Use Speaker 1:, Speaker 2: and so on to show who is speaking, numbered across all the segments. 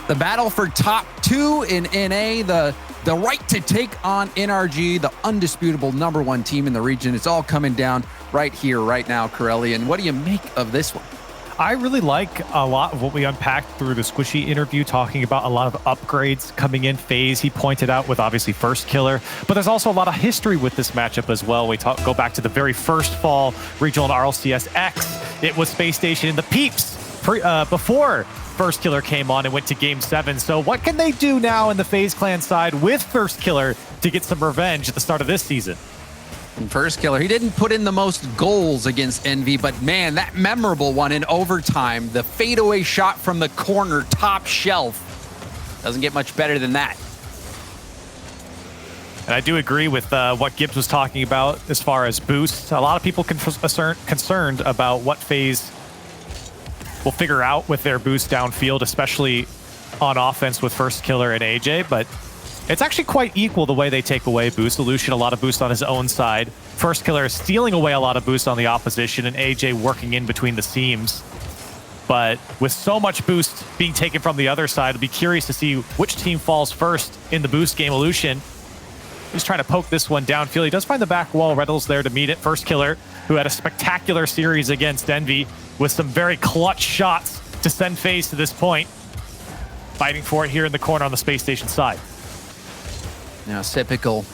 Speaker 1: The battle for top 2 in NA, the right to take on NRG, the undisputable #1 team in the region. It's all coming down right here, right now, Corellian. What do you make of this one?
Speaker 2: I really like a lot of what we unpacked through the Squishy interview, talking about a lot of upgrades coming in. FaZe, he pointed out, with obviously First Killer, but there's also a lot of history with this matchup as well. We go back to the very first fall regional RLCS X. It was Spacestation and the Peeps before First Killer came on and went to Game 7. So what can they do now in the FaZe clan side with First Killer to get some revenge at the start of this season?
Speaker 1: And First Killer, he didn't put in the most goals against Envy, but man, that memorable one in overtime, the fadeaway shot from the corner, top shelf. Doesn't get much better than that.
Speaker 2: And I do agree with what Gibbs was talking about as far as boosts. A lot of people concerned about what FaZe will figure out with their boost downfield, especially on offense with First Killer and AJ, but it's actually quite equal the way they take away boost. Illusion, a lot of boost on his own side. First Killer is stealing away a lot of boost on the opposition, and AJ working in between the seams. But with so much boost being taken from the other side, I'll be curious to see which team falls first in the boost game. Illusion, he's trying to poke this one downfield. He does find the back wall. Reynolds there to meet it. First Killer, who had a spectacular series against Envy with some very clutch shots to send FaZe to this point. Fighting for it here in the corner on the Spacestation side.
Speaker 1: Now, Typical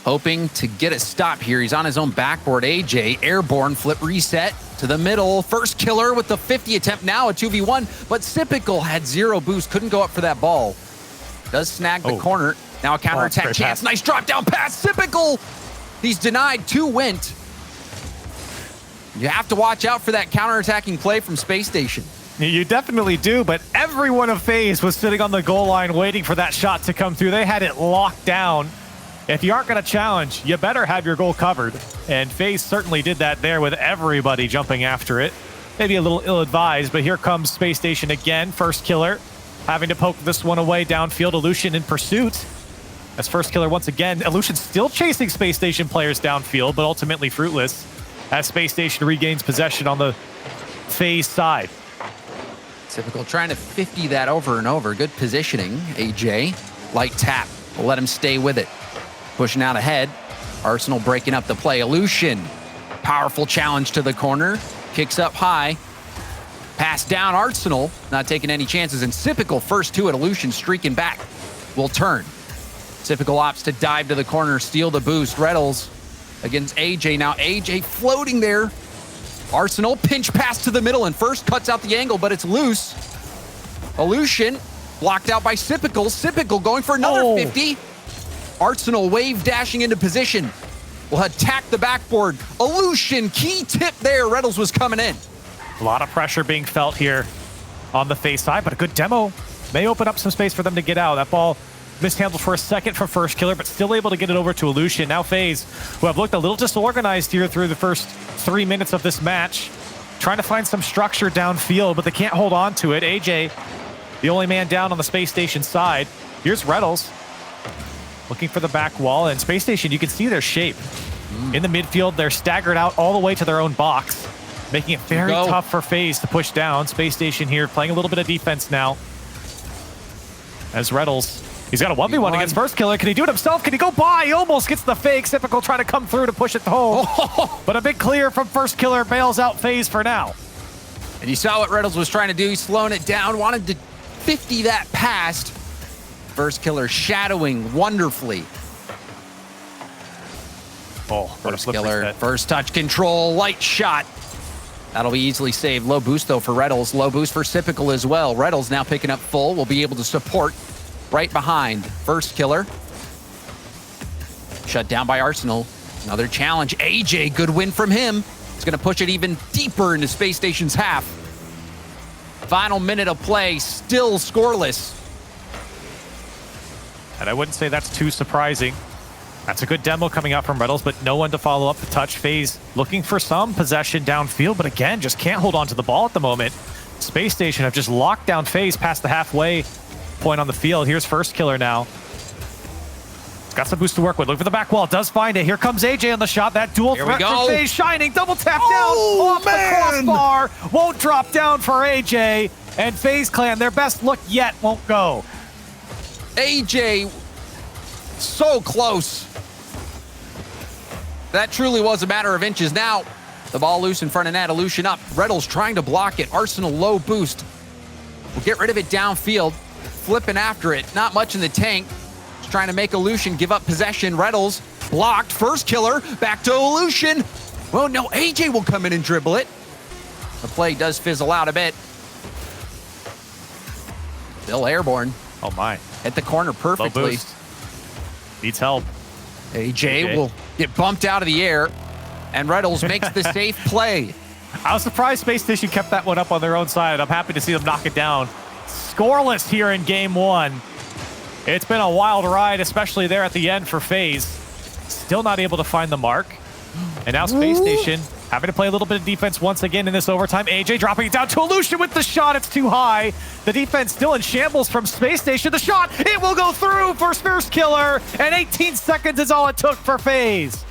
Speaker 1: hoping to get a stop here. He's on his own backboard. AJ, airborne, flip reset to the middle. First Killer with the 50 attempt, now a 2v1, but Typical had 0 boost, couldn't go up for that ball. Does snag the corner. Now a counterattack chance.
Speaker 2: Pass.
Speaker 1: Nice drop down pass. Typical, he's denied 2 wint. You have to watch out for that counterattacking play from Spacestation.
Speaker 2: You definitely do, but everyone of FaZe was sitting on the goal line waiting for that shot to come through. They had it locked down. If you aren't going to challenge, you better have your goal covered. And FaZe certainly did that there with everybody jumping after it. Maybe a little ill-advised, but here comes Spacestation again. First Killer having to poke this one away downfield. Illusion in pursuit. As First Killer once again, Illusion still chasing Spacestation players downfield, but ultimately fruitless as Spacestation regains possession on the FaZe side.
Speaker 1: Typical trying to 50 that over and over. Good positioning. AJ, light tap. We'll let him stay with it. Pushing out ahead. Arsenal breaking up the play. Illusion, powerful challenge to the corner. Kicks up high. Pass down. Arsenal not taking any chances. And Typical first 2 at Illusion streaking back. Will turn. Typical opts to dive to the corner, steal the boost. Reynolds against AJ. Now AJ floating there. Arsenal pinch pass to the middle, and First cuts out the angle, but it's loose. Illusion blocked out by Typical. Typical going for another 50. Arsenal wave dashing into position. Will attack the backboard. Illusion, key tip there. Reynolds was coming in.
Speaker 2: A lot of pressure being felt here on the FaZe side, but a good demo may open up some space for them to get out. That ball mishandled for a second from First Killer, but still able to get it over to Illusion. Now FaZe, who have looked a little disorganized here through the first 3 minutes of this match, trying to find some structure downfield, but they can't hold on to it. AJ, the only man down on the Spacestation side. Here's Reynolds, looking for the back wall, and Spacestation, you can see their shape. In the midfield, they're staggered out all the way to their own box, making it very tough for FaZe to push down. Spacestation here playing a little bit of defense now. As Reynolds, he's got a 1v1 against First Killer. Can he do it himself? Can he go by? He almost gets the fake. Typical trying to come through to push it home. But a big clear from First Killer bails out FaZe for now.
Speaker 1: And you saw what Reynolds was trying to do. He's slowing it down, wanted to 50 that past. First Killer shadowing wonderfully. First Killer, first touch control, light shot. That'll be easily saved. Low boost though for Reynolds. Low boost for Typical as well. Reynolds now picking up full. Will be able to support right behind First Killer. Shut down by Arsenal. Another challenge. AJ, good win from him. It's going to push it even deeper into Spacestation's half. Final minute of play, still scoreless.
Speaker 2: And I wouldn't say that's too surprising. That's a good demo coming out from Reynolds, but no one to follow up the touch. FaZe looking for some possession downfield, but again, just can't hold on to the ball at the moment. Spacestation have just locked down FaZe past the halfway point on the field. Here's First Killer now. It's got some boost to work with. Look for the back wall. Does find it. Here comes AJ on the shot. That dual threat from FaZe shining. Double tap down off the crossbar. Won't drop down for AJ. And FaZe Clan, their best look yet won't go.
Speaker 1: AJ, so close. That truly was a matter of inches. Now, the ball loose in front of net, Illusion up. Reddles trying to block it. Arsenal low boost. We'll get rid of it downfield. Flipping after it. Not much in the tank. Just trying to make Illusion give up possession. Reddles blocked. First killer. Back to Illusion. Well, no, AJ will come in and dribble it. The play does fizzle out a bit. Still airborne.
Speaker 2: Oh my.
Speaker 1: Hit the corner perfectly.
Speaker 2: Low boost. Needs help.
Speaker 1: AJ will get bumped out of the air, and Reddles makes the safe play.
Speaker 2: I was surprised Spacestation kept that one up on their own side. I'm happy to see them knock it down. Scoreless here in game one. It's been a wild ride, especially there at the end for FaZe. Still not able to find the mark. And now Spacestation having to play a little bit of defense once again in this overtime. AJ dropping it down to Illusion with the shot. It's too high. The defense still in shambles from Spacestation. The shot, it will go through for first killer. And 18 seconds is all it took for FaZe.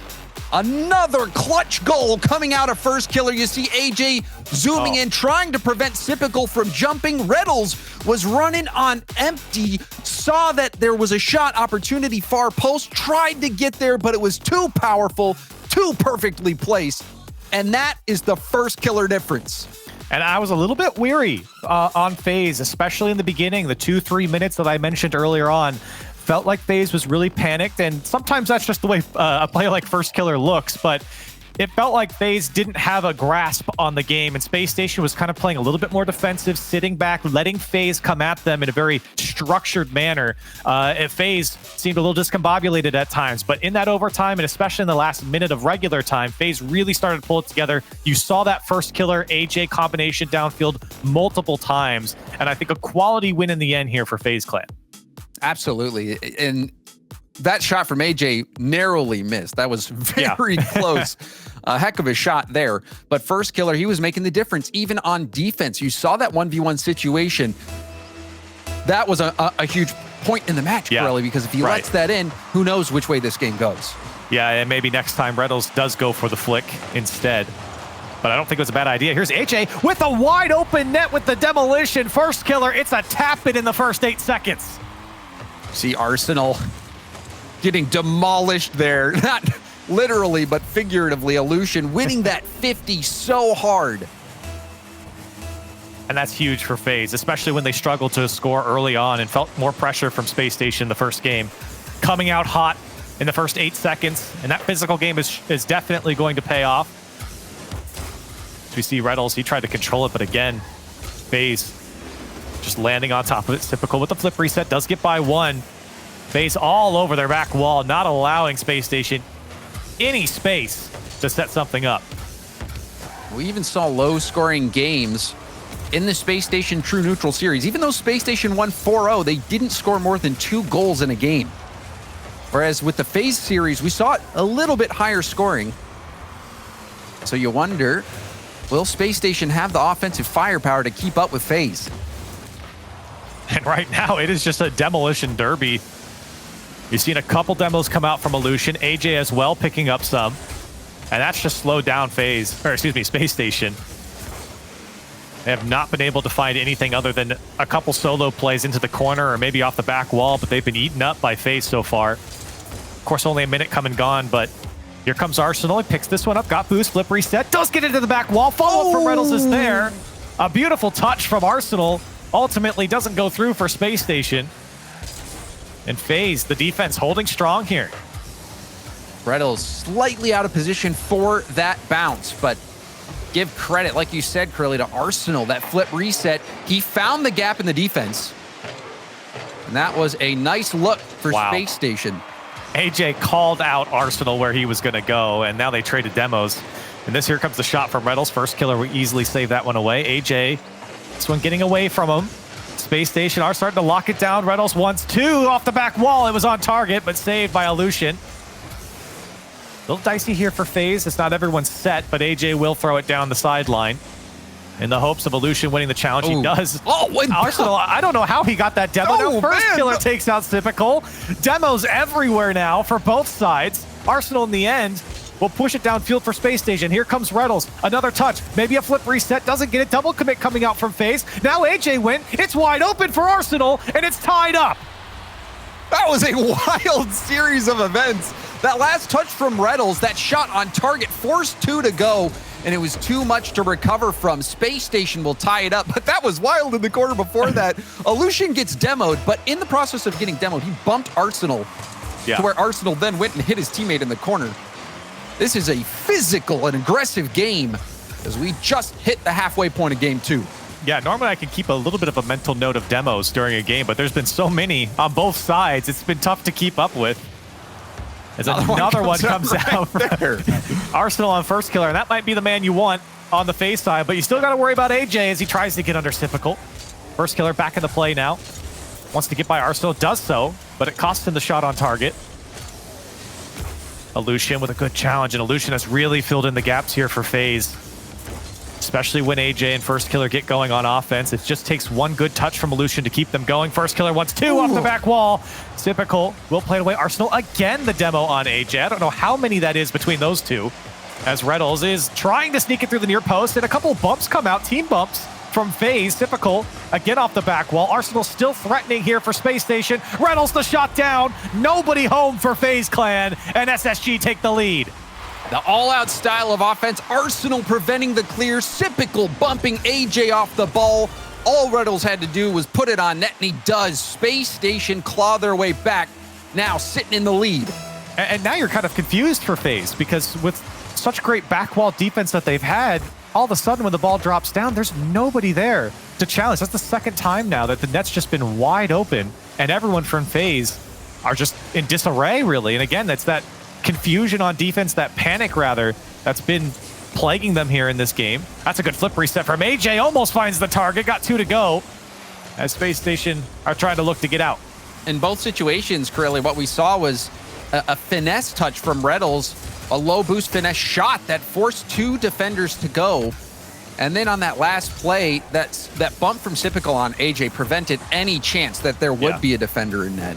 Speaker 1: Another clutch goal coming out of first killer. You see AJ zooming in, trying to prevent Sypical from jumping. Reddles was running on empty, saw that there was a shot opportunity far post, tried to get there, but it was too powerful, too perfectly placed. And that is the first killer difference.
Speaker 2: And I was a little bit weary on FaZe, especially in the beginning, the 2-3 minutes that I mentioned earlier on. Felt like FaZe was really panicked, and sometimes that's just the way a play like first killer looks, but it felt like FaZe didn't have a grasp on the game, and Spacestation was kind of playing a little bit more defensive, sitting back, letting FaZe come at them in a very structured manner. FaZe seemed a little discombobulated at times, but in that overtime, and especially in the last minute of regular time, FaZe really started to pull it together. You saw that first killer AJ combination downfield multiple times, and I think a quality win in the end here for FaZe Clan.
Speaker 1: Absolutely. And that shot from AJ narrowly missed. That was very close. A heck of a shot there. But first killer, he was making the difference even on defense. You saw that 1v1 situation. That was a huge point in the match, really, because if he lets that in, who knows which way this game goes. Yeah,
Speaker 2: and maybe next time Reddles does go for the flick instead. But I don't think it was a bad idea. Here's AJ with a wide open net with the demolition. First killer, it's a tap it in the first 8 seconds.
Speaker 1: See Arsenal getting demolished there. Not literally, but figuratively. Illusion winning that 50 so hard.
Speaker 2: And that's huge for FaZe, especially when they struggled to score early on and felt more pressure from Spacestation the first game. Coming out hot in the first 8 seconds, and that physical game is definitely going to pay off. As we see Reddles, he tried to control it, but again, FaZe just landing on top of it. Typical with the flip reset, does get by one. FaZe all over their back wall, not allowing Spacestation any space to set something up.
Speaker 1: We even saw low-scoring games in the Spacestation True Neutral series. Even though Spacestation won 4-0, they didn't score more than 2 goals in a game. Whereas with the FaZe series, we saw it a little bit higher scoring. So you wonder, will Spacestation have the offensive firepower to keep up with FaZe?
Speaker 2: And right now, it is just a demolition derby. You've seen a couple demos come out from Illusion, AJ as well picking up some. And that's just slowed down Spacestation. They have not been able to find anything other than a couple solo plays into the corner or maybe off the back wall, but they've been eaten up by FaZe so far. Of course, only a minute come and gone, but here comes Arsenal. He picks this one up, got boost, flip reset, does get into the back wall. Follow-up from Reynolds is there. A beautiful touch from Arsenal. Ultimately doesn't go through for Spacestation. And FaZe, the defense holding strong here.
Speaker 1: Reynolds slightly out of position for that bounce, but give credit, like you said, Curly, to Arsenal. That flip reset, he found the gap in the defense. And that was a nice look for Spacestation.
Speaker 2: AJ called out Arsenal where he was going to go, and now they traded demos. And here comes the shot from Reynolds. First killer will easily save that one away. AJ, this one getting away from him. Spacestation are starting to lock it down. Reynolds wants 2 off the back wall. It was on target, but saved by Illusion. A little dicey here for FaZe. It's not everyone's set, but AJ will throw it down the sideline in the hopes of Illusion winning the challenge. He does. Arsenal, I don't know how he got that demo. Now first killer takes out Typical. Demos everywhere now for both sides. Arsenal in the end will push it downfield for Spacestation. Here comes Reynolds. Another touch. Maybe a flip reset. Doesn't get it. Double commit coming out from FaZe. Now AJ win. It's wide open for Arsenal, and it's tied up.
Speaker 1: That was a wild series of events. That last touch from Reynolds, that shot on target, forced 2 to go, and it was too much to recover from. Spacestation will tie it up, but that was wild in the corner before that. Illusion gets demoed, but in the process of getting demoed, he bumped Arsenal to where Arsenal then went and hit his teammate in the corner. This is a physical and aggressive game as we just hit the halfway point of game 2.
Speaker 2: Yeah, normally I can keep a little bit of a mental note of demos during a game, but there's been so many on both sides, it's been tough to keep up with. As another one comes out there. Arsenal on first killer, and that might be the man you want on the FaZe side, but you still got to worry about AJ as he tries to get under Typical. First killer back in the play now. Wants to get by Arsenal, does so, but it costs him the shot on target. Illusion with a good challenge, and Illusion has really filled in the gaps here for FaZe. Especially when AJ and First Killer get going on offense. It just takes one good touch from Illusion to keep them going. First Killer wants 2 off the back wall. Typical will play it away. Arsenal again the demo on AJ. I don't know how many that is between those two. As Reynolds is trying to sneak it through the near post, and a couple bumps come out, team bumps from FaZe. Typical again off the back wall. Arsenal still threatening here for Spacestation. Reynolds the shot down. Nobody home for FaZe Clan, and SSG take the lead.
Speaker 1: The all-out style of offense, Arsenal preventing the clear, Typical bumping AJ off the ball. All Reynolds had to do was put it on net, and he does. Spacestation claw their way back, now sitting in the lead.
Speaker 2: And now you're kind of confused for FaZe, because with such great backwall defense that they've had, all of a sudden when the ball drops down, there's nobody there to challenge. That's the second time now that the net's just been wide open, and everyone from FaZe are just in disarray, really. And again, that's that confusion on defense, that panic rather, that's been plaguing them here in this game. That's a good flip reset from AJ, almost finds the target, got 2 to go as Spacestation are trying to look to get out.
Speaker 1: In both situations, Corelli, what we saw was a finesse touch from Reynolds, a low boost finesse shot that forced 2 defenders to go. And then on that last play, that bump from Typical on AJ prevented any chance that there would be a defender in net.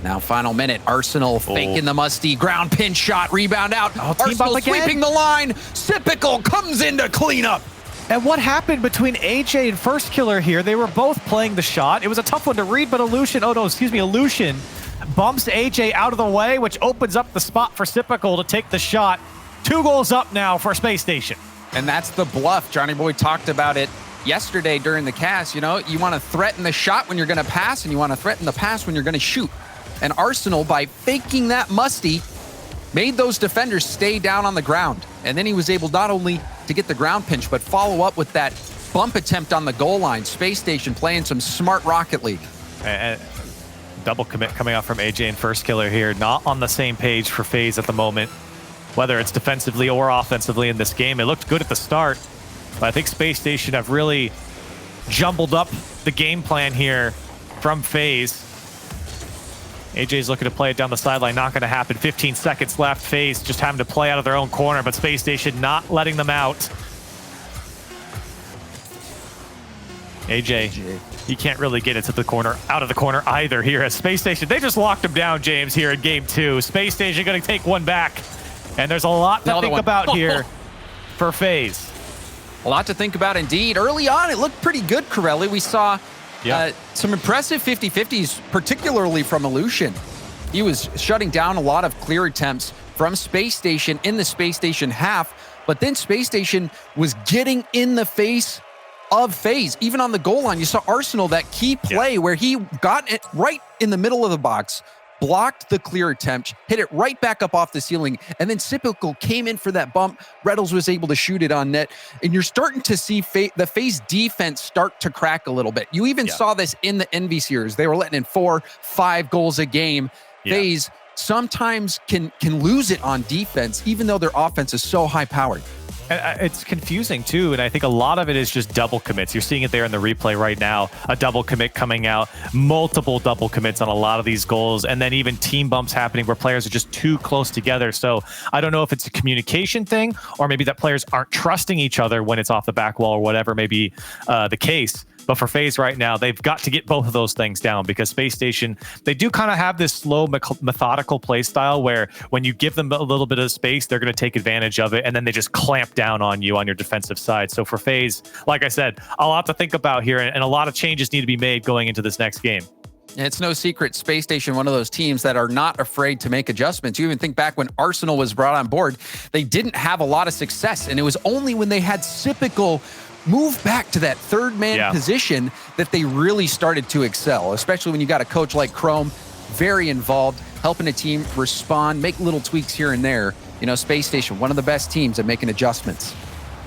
Speaker 1: Now, final minute, Arsenal faking the musty ground pin shot, rebound out. Arsenal sweeping the line. Typical comes in to clean up.
Speaker 2: And what happened between AJ and First Killer here? They were both playing the shot. It was a tough one to read, but Illusion bumps AJ out of the way, which opens up the spot for Typical to take the shot. 2 goals up now for Spacestation.
Speaker 1: And that's the bluff. Johnny Boy talked about it yesterday during the cast. You know, you want to threaten the shot when you're going to pass, and you want to threaten the pass when you're going to shoot. And Arsenal, by faking that musty, made those defenders stay down on the ground. And then he was able not only to get the ground pinch, but follow up with that bump attempt on the goal line. Spacestation playing some smart Rocket League.
Speaker 2: And double commit coming out from AJ and First Killer here. Not on the same page for FaZe at the moment, whether it's defensively or offensively in this game. It looked good at the start, but I think Spacestation have really jumbled up the game plan here from FaZe. AJ's looking to play it down the sideline, not going to happen. 15 seconds left. FaZe just having to play out of their own corner, but Spacestation not letting them out. AJ, he can't really get it to the corner, out of the corner either here at Spacestation. They just locked him down, James, here in game 2. Spacestation going to take one back, and there's a lot to think about here for FaZe.
Speaker 1: A lot to think about indeed. Early on, it looked pretty good, Corelli. We saw some impressive 50-50s, particularly from Illusion. He was shutting down a lot of clear attempts from Spacestation in the Spacestation half, but then Spacestation was getting in the face of FaZe. Even on the goal line, you saw Arsenal, that key play where he got it right in the middle of the box, blocked the clear attempt, hit it right back up off the ceiling, and then Typical came in for that bump. Reynolds was able to shoot it on net, and you're starting to see the FaZe defense start to crack a little bit. You even saw this in the Envy series. They were letting in 4-5 goals a game. FaZe sometimes can lose it on defense, even though their offense is so high-powered.
Speaker 2: It's confusing too, and I think a lot of it is just double commits. You're seeing it there in the replay right now. A double commit coming out, multiple double commits on a lot of these goals, and then even team bumps happening where players are just too close together. So I don't know if it's a communication thing, or maybe that players aren't trusting each other when it's off the back wall, or whatever may be the case. But for FaZe right now, they've got to get both of those things down because Spacestation, they do kind of have this slow, methodical play style where when you give them a little bit of space, they're going to take advantage of it, and then they just clamp down on you on your defensive side. So for FaZe, like I said, a lot to think about here, and a lot of changes need to be made going into this next game.
Speaker 1: It's no secret, Spacestation, one of those teams that are not afraid to make adjustments. You even think back when Arsenal was brought on board, they didn't have a lot of success, and it was only when they had Sypical move back to that third-man position that they really started to excel, especially when you got a coach like Chrome, very involved, helping a team respond, make little tweaks here and there. You know, Spacestation, one of the best teams at making adjustments.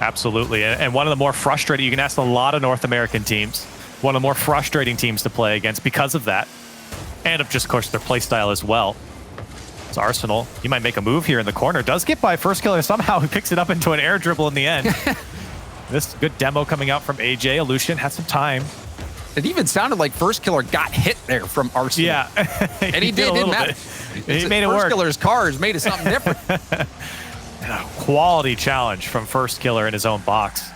Speaker 2: Absolutely, and one of the more frustrating, you can ask a lot of North American teams, one of the more frustrating teams to play against because of that, and of just, of course, their play style as well. It's Arsenal. He might make a move here in the corner. Does get by first killer somehow. He picks it up into an air dribble in the end. This good demo coming out from AJ. Illusion had some time.
Speaker 1: It even sounded like first killer got hit there from Arsenal.
Speaker 2: Yeah.
Speaker 1: And he didn't matter.
Speaker 2: He made it work.
Speaker 1: First killer's cars made it something different.
Speaker 2: And a quality challenge from first killer in his own box.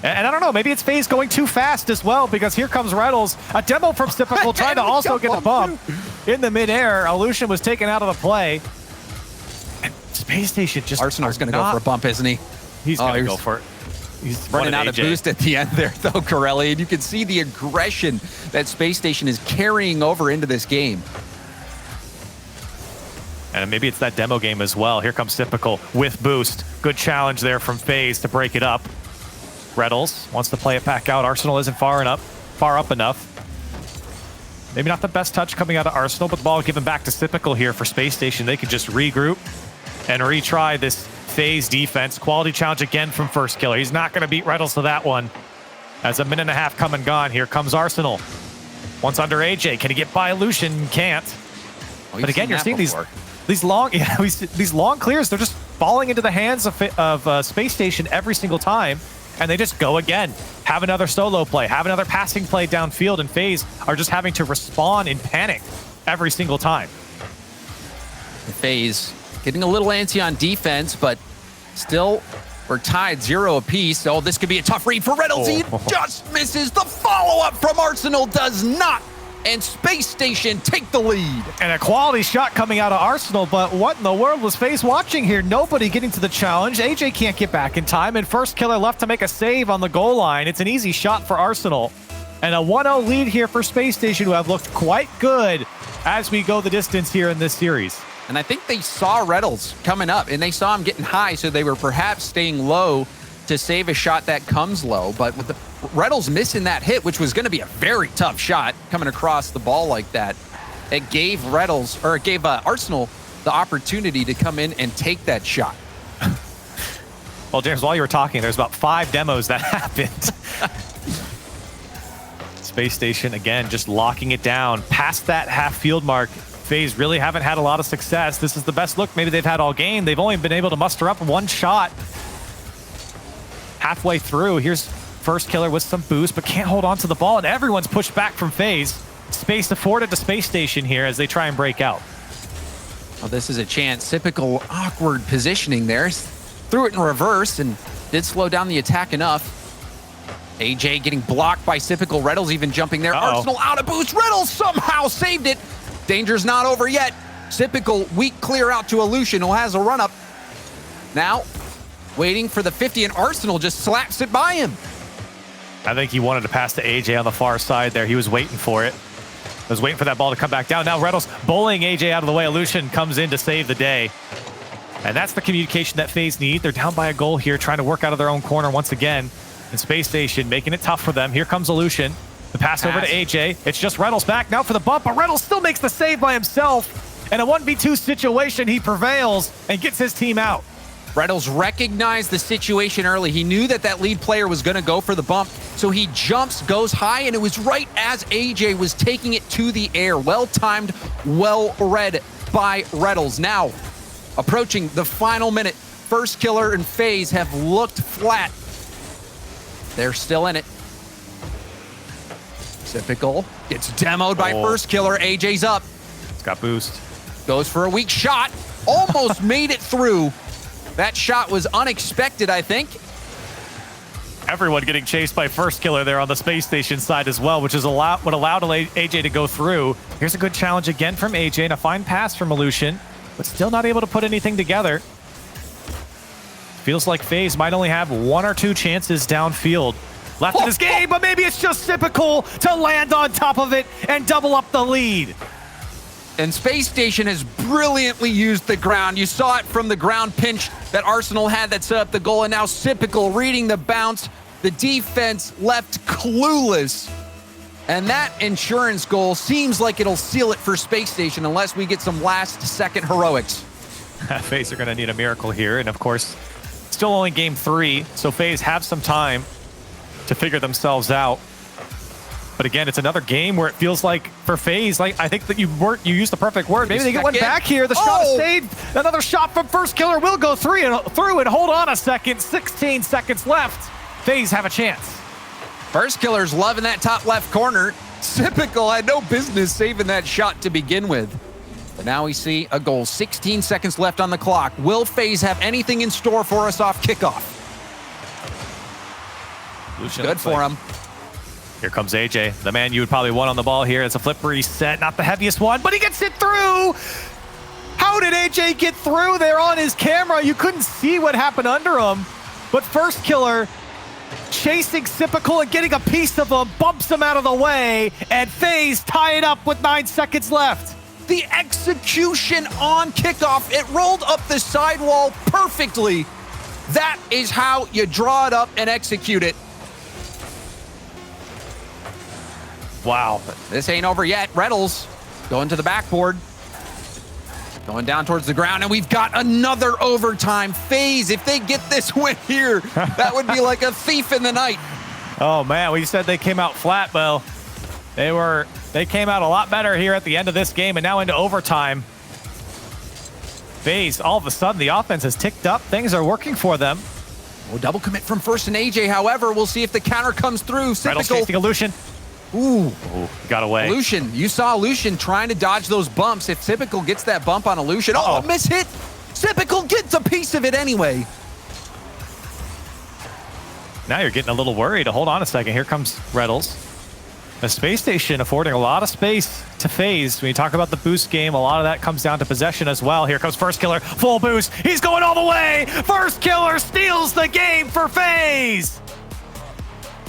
Speaker 2: And I don't know, maybe it's FaZe going too fast as well, because here comes Reynolds. A demo from Typical trying to also get a bump in the midair. Illusion was taken out of the play. And Spacestation just
Speaker 1: Arsenal's going to go for a bump, isn't he?
Speaker 2: He's going to go for it. He's
Speaker 1: running out of boost at the end there, though, Corelli. And you can see the aggression that Spacestation is carrying over into this game.
Speaker 2: And maybe it's that demo game as well. Here comes Typical with boost. Good challenge there from FaZe to break it up. Reynolds wants to play it back out. Arsenal isn't far up enough. Maybe not the best touch coming out of Arsenal, but the ball given back to Typical here for Spacestation. They could just regroup and retry this FaZe defense. Quality challenge again from first killer. He's not going to beat Reynolds to that one. As a minute and a half come and gone, here comes Arsenal. Once under AJ, can he get by Illusion? Can't.
Speaker 1: Oh,
Speaker 2: but again, you're seeing these long, these long clears. They're just falling into the hands of Spacestation every single time, and they just go again. Have another solo play, have another passing play downfield, and FaZe are just having to respond in panic every single time.
Speaker 1: FaZe getting a little antsy on defense, but still, we're tied 0 apiece. Oh, this could be a tough read for Reynolds. He just misses. The follow-up from Arsenal does not. And Spacestation take the lead.
Speaker 2: And a quality shot coming out of Arsenal, but what in the world was FaZe watching here? Nobody getting to the challenge. AJ can't get back in time, and first killer left to make a save on the goal line. It's an easy shot for Arsenal. And a 1-0 lead here for Spacestation, who have looked quite good as we go the distance here in this series.
Speaker 1: And I think they saw Reynolds coming up, and they saw him getting high, so they were perhaps staying low to save a shot that comes low. But with the Reynolds missing that hit, which was going to be a very tough shot coming across the ball like that, it gave Arsenal the opportunity to come in and take that shot.
Speaker 2: Well, James, while you were talking, there's about 5 demos that happened. Spacestation, again, just locking it down past that half field mark. FaZe really haven't had a lot of success. This is the best look maybe they've had all game. They've only been able to muster up one shot halfway through. Here's first killer with some boost, but can't hold on to the ball, and everyone's pushed back from FaZe. Space afforded to Spacestation here as they try and break out.
Speaker 1: Well, this is a chance. Typical awkward positioning there. Threw it in reverse and did slow down the attack enough. AJ getting blocked by Typical. Reynolds even jumping there. Arsenal out of boost. Reynolds somehow saved it. Danger's not over yet. Typical weak clear out to Illusion, who has a run up. Now, waiting for the 50, and Arsenal just slaps it by him.
Speaker 2: I think he wanted to pass to AJ on the far side there. He was waiting for it. Was waiting for that ball to come back down. Now Reynolds bowling AJ out of the way. Illusion comes in to save the day. And that's the communication that FaZe need. They're down by a goal here, trying to work out of their own corner once again. And Spacestation making it tough for them. Here comes Illusion. The pass over to AJ. It's just Reynolds back now for the bump, but Reynolds still makes the save by himself. In a 1v2 situation, he prevails and gets his team out.
Speaker 1: Reynolds recognized the situation early. He knew that that lead player was going to go for the bump, so he jumps, goes high, and it was right as AJ was taking it to the air. Well-timed, well-read by Reynolds. Now, approaching the final minute, first killer and FaZe have looked flat. They're still in it. Typical gets demoed by first killer. AJ's up.
Speaker 2: It's got boost.
Speaker 1: Goes for a weak shot. Almost made it through. That shot was unexpected, I think.
Speaker 2: everyone getting chased by first killer there on the Space Station side as well, which is what allowed AJ to go through. Here's a good challenge again from AJ and a fine pass from Illusion, but still not able to put anything together. Feels like FaZe might only have 1 or 2 chances downfield left in this game, but maybe it's just typical to land on top of it and double up the lead.
Speaker 1: And Space Station has brilliantly used the ground. You saw it from the ground pinch that Arsenal had that set up the goal, and now Sypical reading the bounce. The defense left clueless. And that insurance goal seems like it'll seal it for Space Station unless we get some last-second heroics.
Speaker 2: FaZe are going to need a miracle here, and of course, still only game 3, so FaZe have some time to figure themselves out. But again, it's another game where it feels like for FaZe, like I think that you used the perfect word. Maybe they get one back here. The shot is saved. Another shot from first killer will go through and hold on a second. 16 seconds left. FaZe have a chance.
Speaker 1: First killer's loving that top left corner. Sypical had no business saving that shot to begin with. But now we see a goal. 16 seconds left on the clock. Will FaZe have anything in store for us off kickoff? Good for him.
Speaker 2: Here comes AJ, the man you would probably want on the ball here. It's a flip reset, not the heaviest one, but he gets it through! How did AJ get through there on his camera? You couldn't see what happened under him, but first killer chasing Sypical and getting a piece of him, bumps him out of the way, and FaZe tie it up with 9 seconds left.
Speaker 1: The execution on kickoff, it rolled up the sidewall perfectly. That is how you draw it up and execute it.
Speaker 2: Wow.
Speaker 1: This ain't over yet. Reddles going to the backboard. Going down towards the ground, and we've got another overtime. FaZe, if they get this win here, that would be like a thief in the night.
Speaker 2: Oh man, we said they came out flat, Bill. They came out a lot better here at the end of this game and now into overtime. FaZe, all of a sudden, the offense has ticked up. Things are working for them.
Speaker 1: Oh, double commit from first and AJ. However, we'll see if the counter comes through.
Speaker 2: Reynolds chasing Illusion.
Speaker 1: Ooh,
Speaker 2: got away.
Speaker 1: Illusion, you saw Illusion trying to dodge those bumps. If Sypical gets that bump on Illusion, oh, miss hit. Sypical gets a piece of it anyway.
Speaker 2: Now you're getting a little worried. Hold on a second. Here comes Reynolds. The Space Station affording a lot of space to FaZe. When you talk about the boost game, a lot of that comes down to possession as well. Here comes first killer, full boost. He's going all the way. First killer steals the game for FaZe.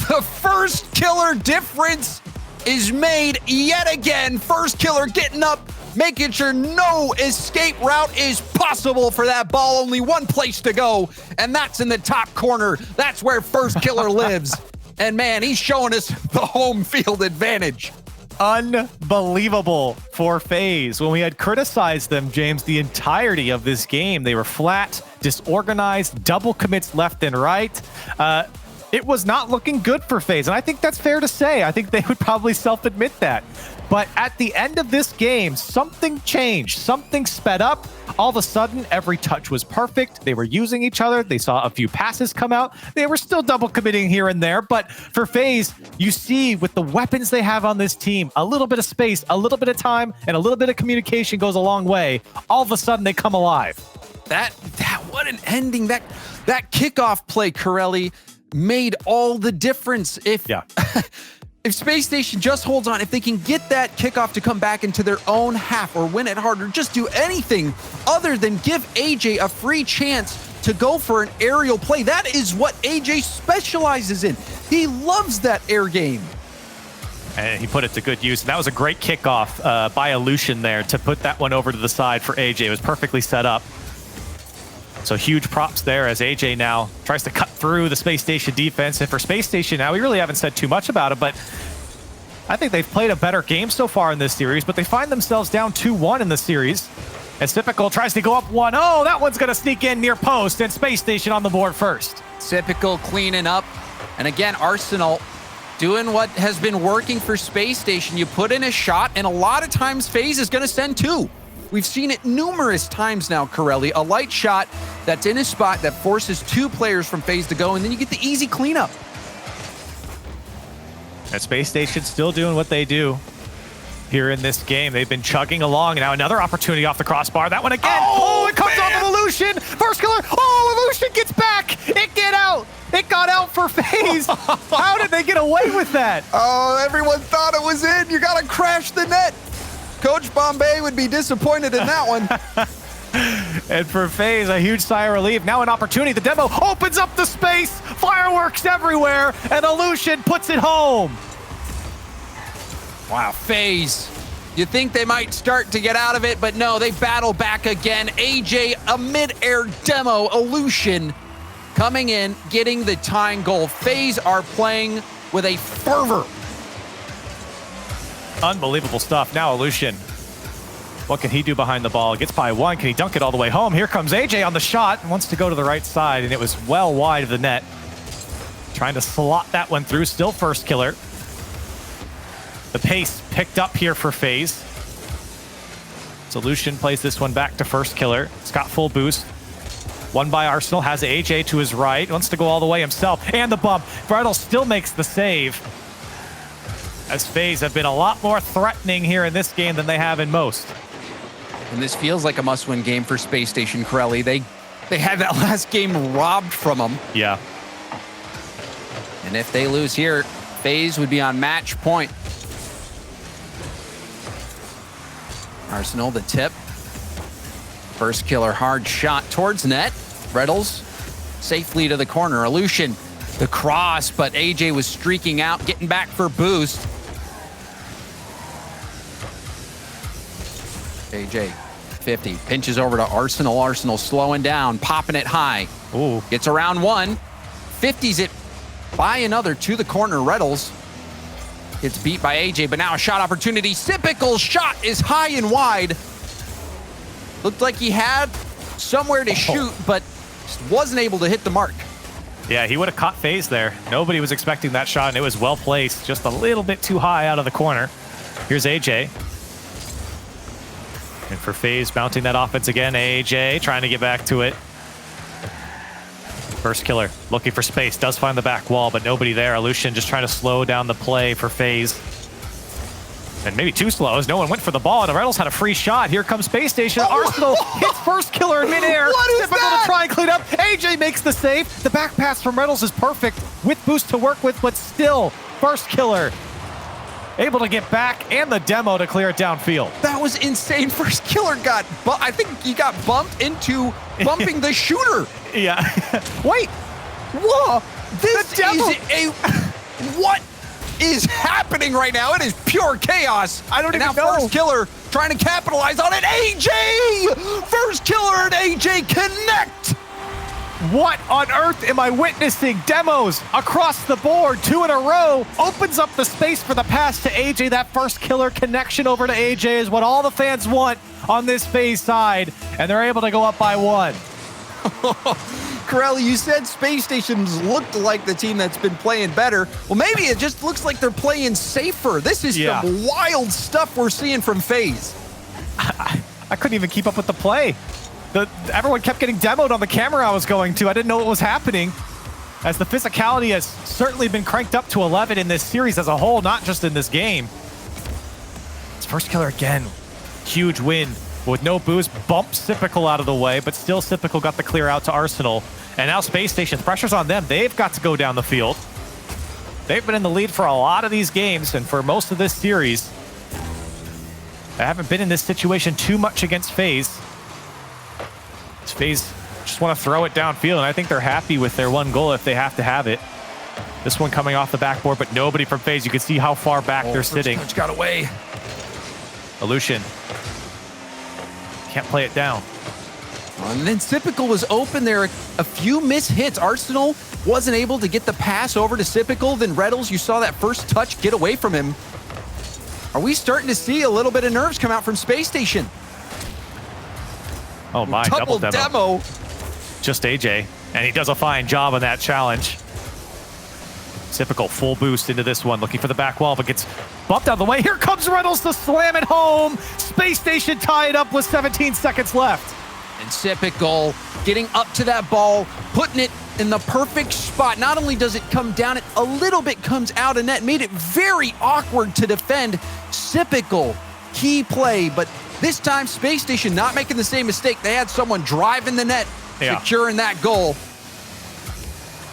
Speaker 1: The first killer difference is made yet again. First killer getting up, making sure no escape route is possible for that ball. Only one place to go, and that's in the top corner. That's where first killer lives. And man, he's showing us the home field advantage.
Speaker 2: Unbelievable for FaZe. When we had criticized them, James, the entirety of this game, they were flat, disorganized, double commits left and right. It was not looking good for FaZe, and I think that's fair to say. I think they would probably self-admit that. But at the end of this game, something changed. Something sped up. All of a sudden, every touch was perfect. They were using each other. They saw a few passes come out. They were still double committing here and there. But for FaZe, you see with the weapons they have on this team, a little bit of space, a little bit of time, and a little bit of communication goes a long way. All of a sudden, they come alive.
Speaker 1: That what an ending. That kickoff play, Corelli, made all the difference. If Space Station just holds on, if they can get that kickoff to come back into their own half or win it hard or just do anything other than give AJ a free chance to go for an aerial play, that is what AJ specializes in. He loves that air game.
Speaker 2: And he put it to good use. And that was a great kickoff by Illusion there to put that one over to the side for AJ. It was perfectly set up. So huge props there as AJ now tries to cut through the Space Station defense. And for Space Station now, we really haven't said too much about it, but I think they've played a better game so far in this series, but they find themselves down 2-1 in the series. As Sypical tries to go up 1-0, that one's going to sneak in near post, and Space Station on the board first.
Speaker 1: Sypical cleaning up. And again, Arsenal doing what has been working for Space Station. You put in a shot, and a lot of times FaZe is going to send 2. We've seen it numerous times now, Corelli. A light shot that's in a spot that forces 2 players from FaZe to go, and then you get the easy cleanup.
Speaker 2: And Space Station still doing what they do here in this game. They've been chugging along. Now another opportunity off the crossbar. That one again. Oh, it comes off of Illusion. First killer. Oh, Illusion gets back. It get out. It got out for FaZe. How did they get away with that?
Speaker 1: Oh, everyone thought it was in. You got to crash the net. Coach Bombay would be disappointed in that one.
Speaker 2: And for FaZe, a huge sigh of relief. Now an opportunity. The demo opens up the space. Fireworks everywhere. And Illusion puts it home.
Speaker 1: Wow, FaZe. You think they might start to get out of it, but no, they battle back again. AJ, a mid-air demo. Illusion coming in, getting the tying goal. FaZe are playing with a fervor.
Speaker 2: Unbelievable stuff. Now Illusion. What can he do behind the ball? Gets by one. Can he dunk it all the way home? Here comes AJ on the shot. Wants to go to the right side, and it was well wide of the net. Trying to slot that one through. Still first killer. The pace picked up here for FaZe. Illusion plays this one back to first killer. It's got full boost. One by Arsenal, has AJ to his right. Wants to go all the way himself. And the bump. Bridle still makes the save. As FaZe have been a lot more threatening here in this game than they have in most.
Speaker 1: And this feels like a must-win game for Spacestation, Corelli. They had that last game robbed from them.
Speaker 2: Yeah.
Speaker 1: And if they lose here, FaZe would be on match point. Arsenal, the tip. First killer, hard shot towards net. Reddles safely to the corner. Illusion, the cross, but AJ was streaking out, getting back for boost. AJ, 50, pinches over to Arsenal. Arsenal slowing down, popping it high.
Speaker 2: Ooh.
Speaker 1: Gets around one, 50s it by another to the corner. Reddles gets beat by AJ, but now a shot opportunity. Sipical's shot is high and wide. Looked like he had somewhere to shoot, but just wasn't able to hit the mark.
Speaker 2: Yeah, he would have caught FaZe there. Nobody was expecting that shot, and it was well placed. Just a little bit too high out of the corner. Here's AJ. And for FaZe, mounting that offense again. AJ trying to get back to it. First killer, looking for space. Does find the back wall, but nobody there. Illusion just trying to slow down the play for FaZe. And maybe too slow as no one went for the ball, and the Reynolds had a free shot. Here comes Space Station. Arsenal hits first killer in midair.
Speaker 1: What is
Speaker 2: Difficult
Speaker 1: that?
Speaker 2: to try and clean up. AJ makes the save. The back pass from Reynolds is perfect with boost to work with, but still first killer. Able to get back and the demo to clear it downfield.
Speaker 1: That was insane. First killer got, I think he got bumped into bumping the shooter.
Speaker 2: Yeah.
Speaker 1: Wait, whoa, this
Speaker 2: The demo.
Speaker 1: is a, what is happening right now? It is pure chaos.
Speaker 2: I don't
Speaker 1: and
Speaker 2: even
Speaker 1: now
Speaker 2: know.
Speaker 1: First killer trying to capitalize on it. AJ, first killer and AJ connect.
Speaker 2: What on earth am I witnessing? Demos across the board, 2 in a row. Opens up the space for the pass to AJ. That first killer connection over to AJ is what all the fans want on this FaZe side. And they're able to go up by 1.
Speaker 1: Corelli, you said Space Stations looked like the team that's been playing better. Well, maybe it just looks like they're playing safer. This is some wild stuff we're seeing from FaZe.
Speaker 2: I couldn't even keep up with the play. Everyone kept getting demoed on the camera I was going to. I didn't know what was happening, as the physicality has certainly been cranked up to 11 in this series as a whole, not just in this game. It's first killer again. Huge win with no boost. Bumps Sipical out of the way, but still Sipical got the clear out to Arsenal. And now Space Station, the pressure's on them. They've got to go down the field. They've been in the lead for a lot of these games, and for most of this series, they haven't been in this situation too much against FaZe. FaZe just want to throw it downfield, and I think they're happy with their one goal if they have to have it. This one coming off the backboard, but nobody from FaZe. You can see how far back they're sitting.
Speaker 1: Coach got away.
Speaker 2: Illusion can't play it down.
Speaker 1: And then Sipical was open there. A few missed hits. Arsenal wasn't able to get the pass over to Sipical. Then Reddles, you saw that first touch get away from him. Are we starting to see a little bit of nerves come out from Space Station?
Speaker 2: Oh my, double demo. Just AJ, and he does a fine job on that challenge. Sipical full boost into this one, looking for the back wall, but gets bumped out of the way. Here comes Reynolds to slam it home. Space Station tie it up with 17 seconds left.
Speaker 1: And Sipical getting up to that ball, putting it in the perfect spot. Not only does it come down, it a little bit comes out of net, made it very awkward to defend. Sipical, key play, but this time Space Station not making the same mistake. They had someone driving the net, securing that goal.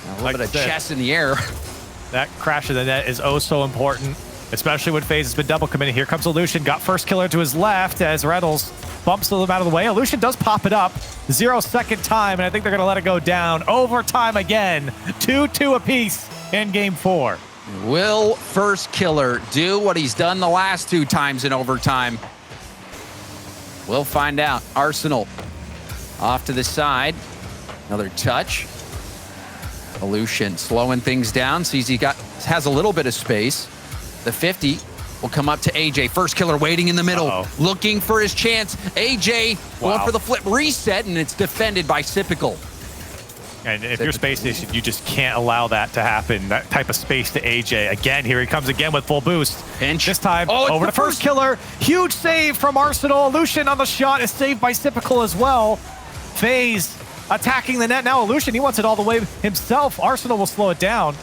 Speaker 1: A little bit of chest in the air.
Speaker 2: That crash of the net is oh so important, especially when FaZe has been double committed. Here comes Illusion, got first killer to his left as Reynolds bumps them out of the way. Illusion does pop it up. 0-second time, and I think they're going to let it go down. Overtime again. 2-2 apiece in game 4.
Speaker 1: Will first killer do what he's done the last 2 times in overtime? We'll find out. Arsenal off to the side. Another touch. Illusion slowing things down. Sees he has a little bit of space. The 50 will come up to AJ. First killer waiting in the middle, looking for his chance. AJ going for the flip reset, and it's defended by Sypical.
Speaker 2: And if you're Spacestation, you just can't allow that to happen. That type of space to AJ. Again, here he comes again with full boost.
Speaker 1: Pinch.
Speaker 2: This time, over to first killer. Huge save from Arsenal. Illusion on the shot is saved by Sypical as well. FaZe attacking the net. Now Illusion, he wants it all the way himself. Arsenal will slow it down.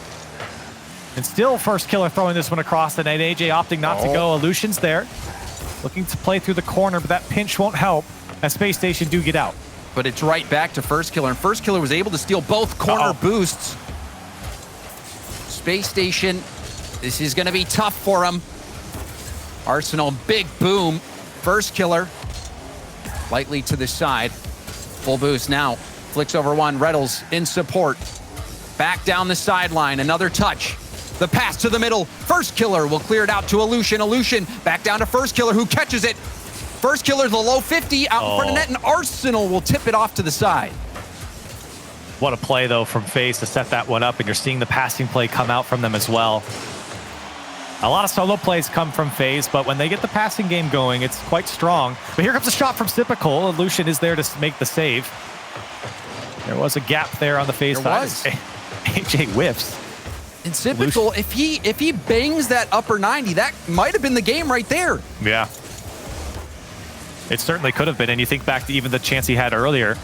Speaker 2: And still first killer throwing this one across the net. AJ opting not to go. Illusion's there. Looking to play through the corner, but that pinch won't help as Spacestation do get out.
Speaker 1: But it's right back to first killer, and first killer was able to steal both corner boosts. Spacestation, this is going to be tough for him. Arsenal, big boom. First killer, lightly to the side. Full boost now. Flicks over one. Reynolds in support. Back down the sideline. Another touch. The pass to the middle. First killer will clear it out to Illusion. Illusion back down to first killer, who catches it. First killer, the low 50 out in front of net, and Arsenal will tip it off to the side.
Speaker 2: What a play, though, from FaZe to set that one up, and you're seeing the passing play come out from them as well. A lot of solo plays come from FaZe, but when they get the passing game going, it's quite strong. But here comes a shot from Sypical. Illusion is there to make the save. There was a gap there on the FaZe side. AJ whiffs.
Speaker 1: And Sypical, if he bangs that upper 90, that might have been the game right there.
Speaker 2: Yeah. It certainly could have been, and you think back to even the chance he had earlier,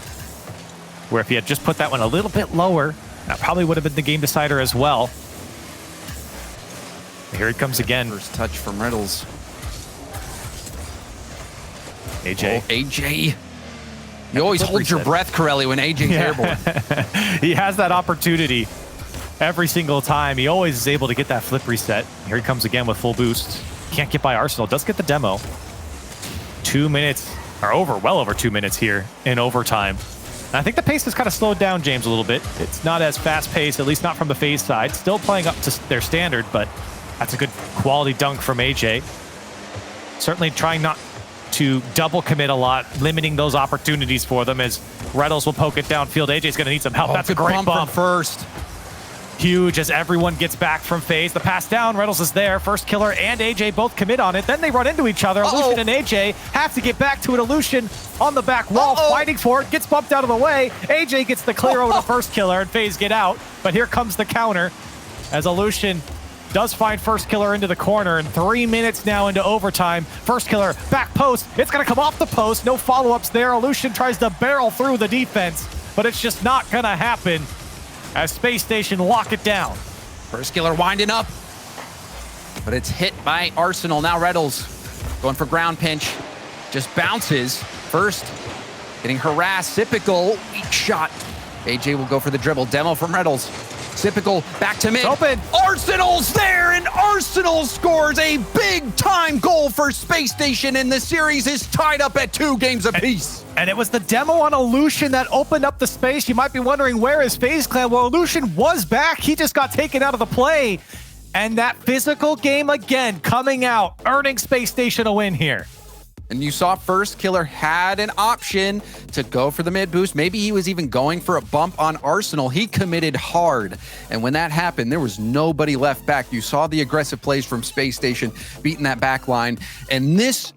Speaker 2: where if he had just put that one a little bit lower, that probably would have been the game decider as well. Here it comes again.
Speaker 1: First touch from Reynolds.
Speaker 2: AJ.
Speaker 1: AJ. You always hold your breath, Corelli, when AJ's airborne.
Speaker 2: He has that opportunity every single time. He always is able to get that flip reset. Here he comes again with full boost. Can't get by Arsenal. Does get the demo. 2 minutes, or well over 2 minutes here in overtime. And I think the pace has kind of slowed down, James, a little bit. It's not as fast-paced, at least not from the FaZe side. Still playing up to their standard, but that's a good quality dunk from AJ. Certainly trying not to double commit a lot, limiting those opportunities for them as Reynolds will poke it downfield. AJ's going to need some help. That's a great bump.
Speaker 1: First.
Speaker 2: Huge as everyone gets back from FaZe. The pass down, Reynolds is there. First killer and AJ both commit on it. Then they run into each other. Illusion and AJ have to get back to it. Illusion on the back wall, fighting for it. Gets bumped out of the way. AJ gets the clear over the first killer and FaZe get out. But here comes the counter as Illusion does find first killer into the corner. And 3 minutes now into overtime. First killer, back post. It's going to come off the post. No follow-ups there. Illusion tries to barrel through the defense, but it's just not going to happen as Spacestation lock it down.
Speaker 1: First killer winding up, but it's hit by Arsenal. Now Reynolds going for ground pinch. Just bounces. First, getting harassed. Sypical, weak shot. AJ will go for the dribble. Demo from Reynolds. Sypical back to mid.
Speaker 2: It's open.
Speaker 1: Arsenal's there, and Arsenal scores a big-time goal for Spacestation, and the series is tied up at 2 games apiece.
Speaker 2: And it was the demo on Illusion that opened up the space. You might be wondering, where is FaZe Clan? Well, Illusion was back. He just got taken out of the play. And that physical game again coming out, earning Spacestation a win here.
Speaker 1: And you saw first killer had an option to go for the mid boost. Maybe he was even going for a bump on Arsenal. He committed hard. And when that happened, there was nobody left back. You saw the aggressive plays from Spacestation beating that back line. And this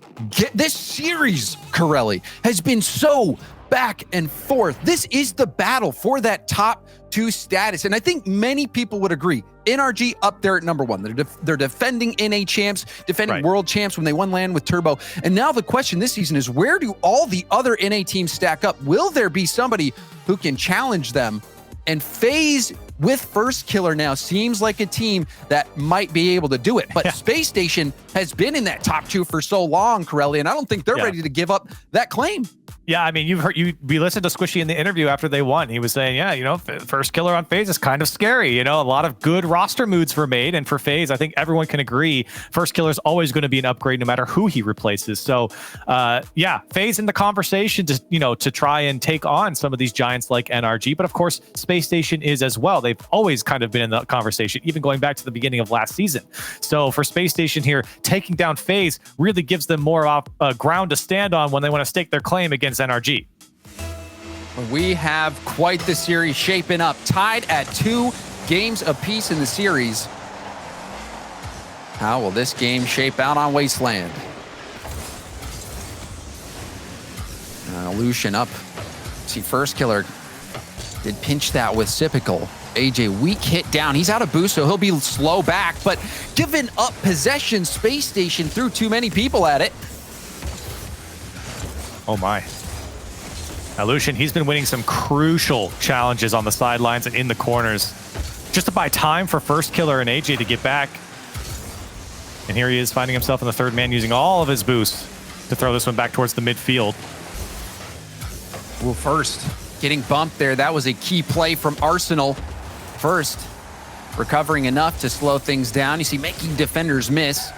Speaker 1: series, Corelli, has been so back and forth. This is the battle for that top 2 status. And I think many people would agree. NRG up there at number 1. They're defending NA champs, defending world champs when they won LAN with Turbo. And now the question this season is, where do all the other NA teams stack up? Will there be somebody who can challenge them? And FaZe with first killer now seems like a team that might be able to do it. But Spacestation has been in that top 2 for so long, Corelli, and I don't think they're ready to give up that claim.
Speaker 2: Yeah, I mean, we listened to Squishy in the interview after they won. He was saying, yeah, first killer on FaZe is kind of scary. A lot of good roster moves were made, and for FaZe, I think everyone can agree first killer is always going to be an upgrade no matter who he replaces. So, yeah, FaZe in the conversation to try and take on some of these giants like NRG, but of course, Spacestation is as well. They've always kind of been in the conversation, even going back to the beginning of last season. So for Spacestation here, taking down FaZe really gives them more ground to stand on when they want to stake their claim against NRG.
Speaker 1: We have quite the series shaping up, tied at 2 games apiece in the series. How will this game shape out on Wasteland? Lucian up. See, first killer did pinch that with Typical. AJ, weak hit down. He's out of boost, so he'll be slow back, but giving up possession, Spacestation threw too many people at it.
Speaker 2: Oh my. Now, Lucian, he's been winning some crucial challenges on the sidelines and in the corners just to buy time for first killer and AJ to get back. And here he is finding himself in the third man, using all of his boosts to throw this one back towards the midfield.
Speaker 1: Well, first, getting bumped there. That was a key play from Arsenal. First, recovering enough to slow things down. You see, making defenders miss.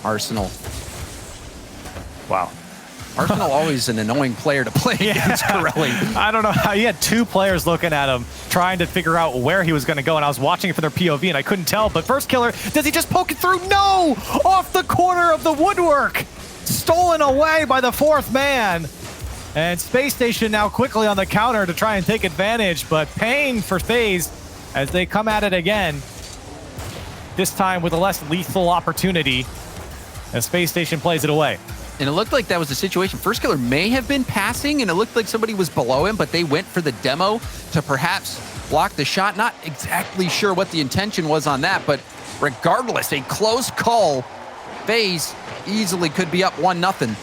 Speaker 1: Arsenal.
Speaker 2: Wow.
Speaker 1: Arsenal always an annoying player to play against Corelli.
Speaker 2: I don't know how he had 2 players looking at him, trying to figure out where he was going to go, and I was watching it from their POV, and I couldn't tell. But first killer, does he just poke it through? No! Off the corner of the woodwork! Stolen away by the 4th man. And Spacestation now quickly on the counter to try and take advantage, but pain for FaZe as they come at it again. This time with a less lethal opportunity as Spacestation plays it away.
Speaker 1: And it looked like that was the situation. First killer may have been passing, and it looked like somebody was below him, but they went for the demo to perhaps block the shot. Not exactly sure what the intention was on that, but regardless, a close call. FaZe easily could be up 1-0.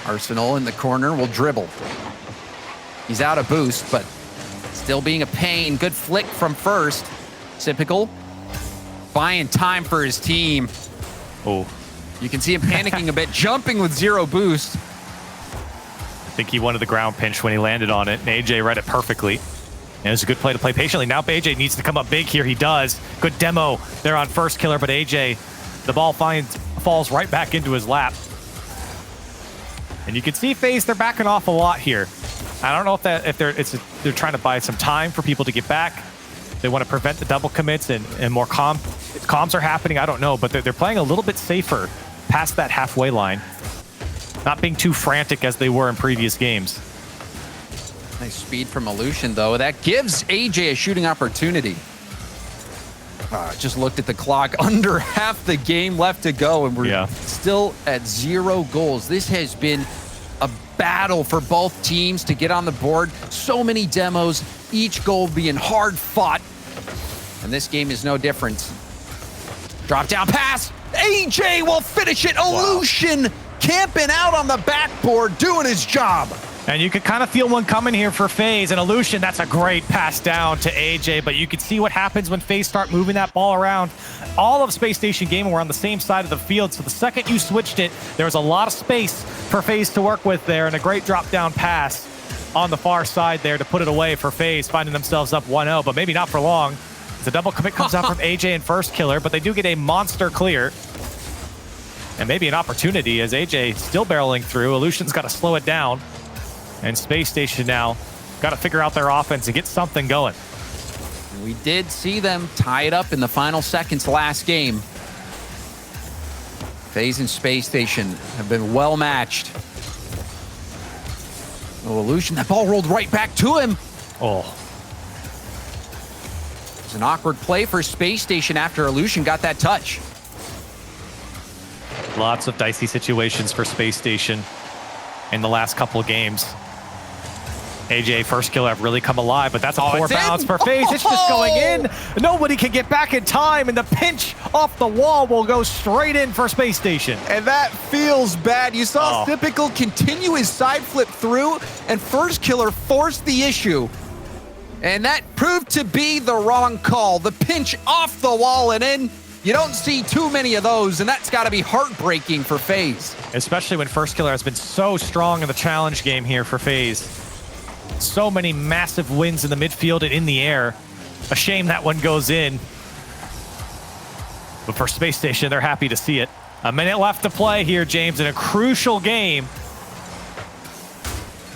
Speaker 1: Arsenal in the corner will dribble. He's out of boost, but still being a pain. Good flick from first. Typical. Buying time for his team.
Speaker 2: Oh.
Speaker 1: You can see him panicking a bit, jumping with 0 boost.
Speaker 2: I think he wanted the ground pinch when he landed on it, and AJ read it perfectly. And it was a good play to play patiently. Now AJ needs to come up big here. He does. Good demo there on first killer, but AJ, the ball falls right back into his lap. And you can see FaZe, they're backing off a lot here. I don't know if they're trying to buy some time for people to get back. They want to prevent the double commits and more comms are happening. I don't know, but they're playing a little bit safer past that halfway line. Not being too frantic as they were in previous games.
Speaker 1: Nice speed from Lucian, though. That gives AJ a shooting opportunity. Just looked at the clock. Under half the game left to go, and we're still at 0 goals. This has been a battle for both teams to get on the board. So many demos, each goal being hard fought. And this game is no different. Drop down pass. AJ will finish it. Lucian camping out on the backboard, doing his job.
Speaker 2: And you could kind of feel one coming here for FaZe. And Lucian, that's a great pass down to AJ. But you can see what happens when FaZe start moving that ball around. All of Spacestation Gaming were on the same side of the field. So the second you switched it, there was a lot of space for FaZe to work with there. And a great drop down pass on the far side there to put it away for FaZe, finding themselves up 1-0. But maybe not for long. The double commit comes out from AJ and first killer, but they do get a monster clear. And maybe an opportunity as AJ still barreling through. Lucian's got to slow it down. And Spacestation now got to figure out their offense and get something going.
Speaker 1: We did see them tie it up in the final seconds last game. FaZe and Spacestation have been well matched. Lucian, that ball rolled right back to him.
Speaker 2: Oh.
Speaker 1: It's an awkward play for Spacestation after Lucian got that touch.
Speaker 2: Lots of dicey situations for Spacestation in the last couple of games. AJ, first killer, have really come alive, but that's a poor bounce for FaZe. It's just going in. Nobody can get back in time, and the pinch off the wall will go straight in for Spacestation.
Speaker 1: And that feels bad. You saw Typical continue his side flip through, and first killer forced the issue. And that proved to be the wrong call. The pinch off the wall and in. You don't see too many of those, and that's got to be heartbreaking for FaZe.
Speaker 2: Especially when First Killer has been so strong in the challenge game here for FaZe. So many massive wins in the midfield and in the air. A shame that one goes in. But for Spacestation, they're happy to see it. A minute left to play here, James, in a crucial game.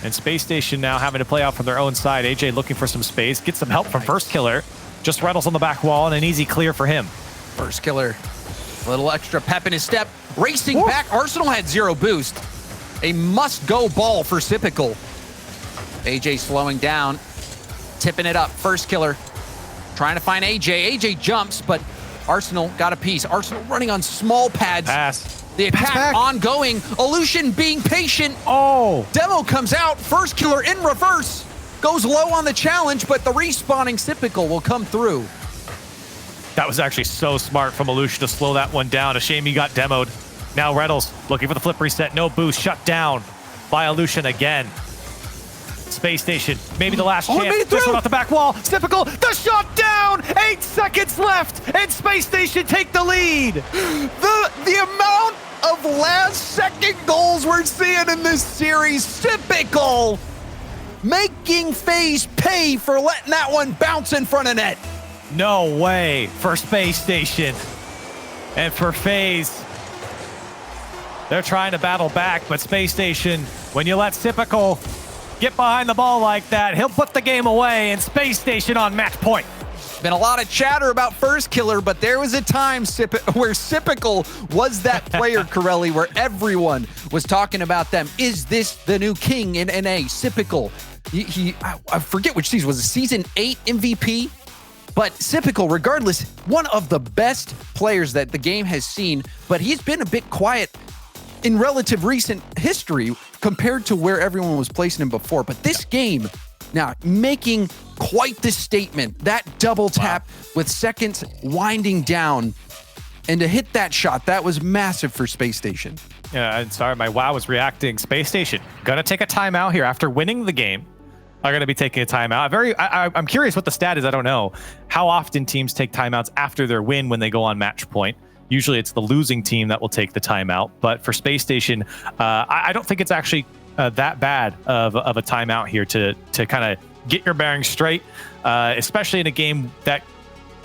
Speaker 2: And Spacestation now having to play out from their own side. AJ looking for some space, get some help from First Killer. Just rattles on the back wall and an easy clear for him.
Speaker 1: First Killer, a little extra pep in his step. Racing back, Arsenal had 0 boost. A must-go ball for Sypical. AJ slowing down, tipping it up. First Killer trying to find AJ. AJ jumps, but Arsenal got a piece. Arsenal running on small pads.
Speaker 2: Pass.
Speaker 1: The attack ongoing. Illusion being patient.
Speaker 2: Oh.
Speaker 1: Demo comes out. First Killer in reverse. Goes low on the challenge, but the respawning Sypical will come through.
Speaker 2: That was actually so smart from Illusion to slow that one down. A shame he got demoed. Now Reddles looking for the flip reset. No boost. Shut down by Illusion again. Spacestation, maybe the last chance. This one off the back wall. Typical, the shot down! 8 seconds left, and Spacestation take the lead.
Speaker 1: The amount of last-second goals we're seeing in this series, typical, making FaZe pay for letting that one bounce in front of net.
Speaker 2: No way for Spacestation. And for FaZe, they're trying to battle back, but Spacestation, when you let Typical get behind the ball like that, he'll put the game away, and Spacestation on match point.
Speaker 1: Been a lot of chatter about First Killer, but there was a time where Sypical was that player, Corelli, where everyone was talking about them. Is this the new king in NA? Sypical. I forget which season. Was it season 8 MVP? But Sypical, regardless, one of the best players that the game has seen, but he's been a bit quiet in relative recent history compared to where everyone was placing him before. But this game now making quite the statement. That double tap with seconds winding down, and to hit that shot, that was massive for Spacestation.
Speaker 2: Yeah, I'm sorry, my WoW was reacting. Spacestation gonna take a timeout here after winning the game. Are going to be taking a timeout. I'm curious what the stat is. I don't know how often teams take timeouts after their win when they go on match point. Usually it's the losing team that will take the timeout. But for Spacestation, I don't think it's actually that bad of a timeout here to kind of get your bearings straight, especially in a game that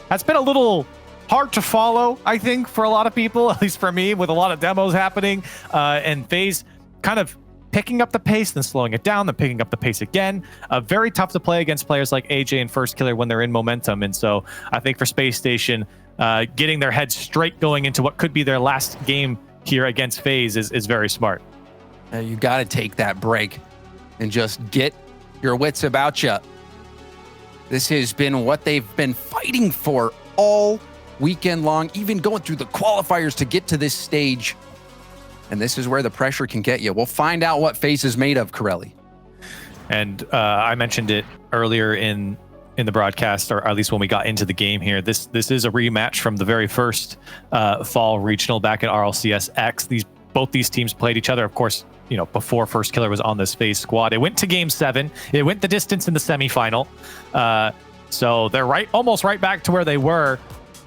Speaker 2: has been a little hard to follow, I think, for a lot of people, at least for me, with a lot of demos happening. And FaZe kind of picking up the pace, then slowing it down, then picking up the pace again. Very tough to play against players like AJ and First Killer when they're in momentum. And so I think for Spacestation, getting their heads straight going into what could be their last game here against FaZe is very smart.
Speaker 1: You got to take that break and just get your wits about you. This has been what they've been fighting for all weekend long, even going through the qualifiers to get to this stage. And this is where the pressure can get you. We'll find out what FaZe is made of, Corelli.
Speaker 2: And I mentioned it earlier in the broadcast, or at least when we got into the game here. This is a rematch from the very first fall regional back at RLCS X. Both these teams played each other, of course, before First Killer was on this FaZe squad. It went to Game 7. It went the distance in the semifinal. So they're almost right back to where they were.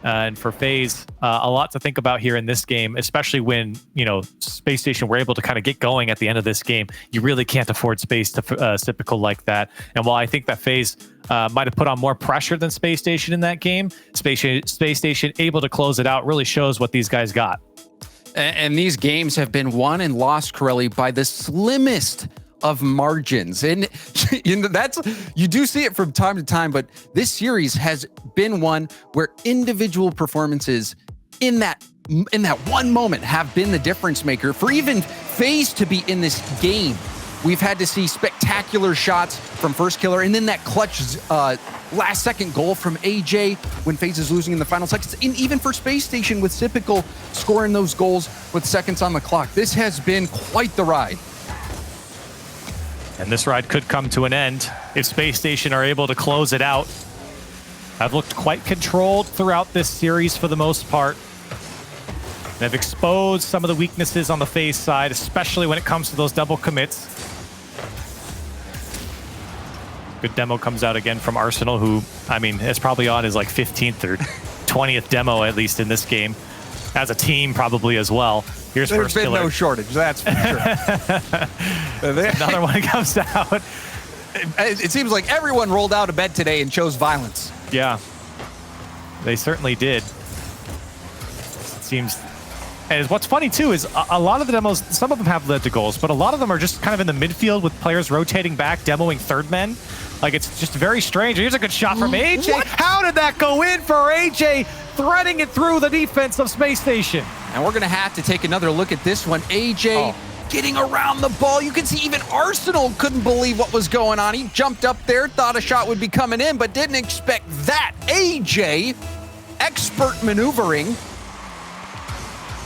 Speaker 2: And for FaZe, a lot to think about here in this game, especially when, Spacestation were able to kind of get going at the end of this game. You really can't afford space to Sypical like that. And while I think that FaZe might have put on more pressure than Spacestation in that game, Spacestation able to close it out really shows what these guys got.
Speaker 1: And these games have been won and lost, Corelli, by the slimmest of margins. And you do see it from time to time, but this series has been one where individual performances in that one moment have been the difference maker. For even FaZe to be in this game, we've had to see spectacular shots from First Killer, and then that clutch last second goal from AJ when FaZe is losing in the final seconds. And even for Spacestation with Sypical scoring those goals with seconds on the clock. This has been quite the ride.
Speaker 2: And this ride could come to an end if Spacestation are able to close it out. I've looked quite controlled throughout this series for the most part. They've exposed some of the weaknesses on the FaZe side, especially when it comes to those double commits. Good demo comes out again from Arsenal, who, is probably on his 15th or 20th demo, at least in this game. As a team, probably as well. Here's
Speaker 3: There's
Speaker 2: first
Speaker 3: been
Speaker 2: killer.
Speaker 3: no shortage, that's for sure.
Speaker 2: Another one comes out.
Speaker 3: It seems like everyone rolled out of bed today and chose violence.
Speaker 2: Yeah, they certainly did. It seems. And what's funny too is a lot of the demos, some of them have led to goals, but a lot of them are just kind of in the midfield with players rotating back, demoing third men. Like, it's just very strange. Here's a good shot from AJ.
Speaker 3: What?
Speaker 2: How did that go in for AJ, threading it through the defense of Spacestation?
Speaker 1: And we're going to have to take another look at this one. AJ getting around the ball. You can see even Arsenal couldn't believe what was going on. He jumped up there, thought a shot would be coming in, but didn't expect that. AJ, expert maneuvering.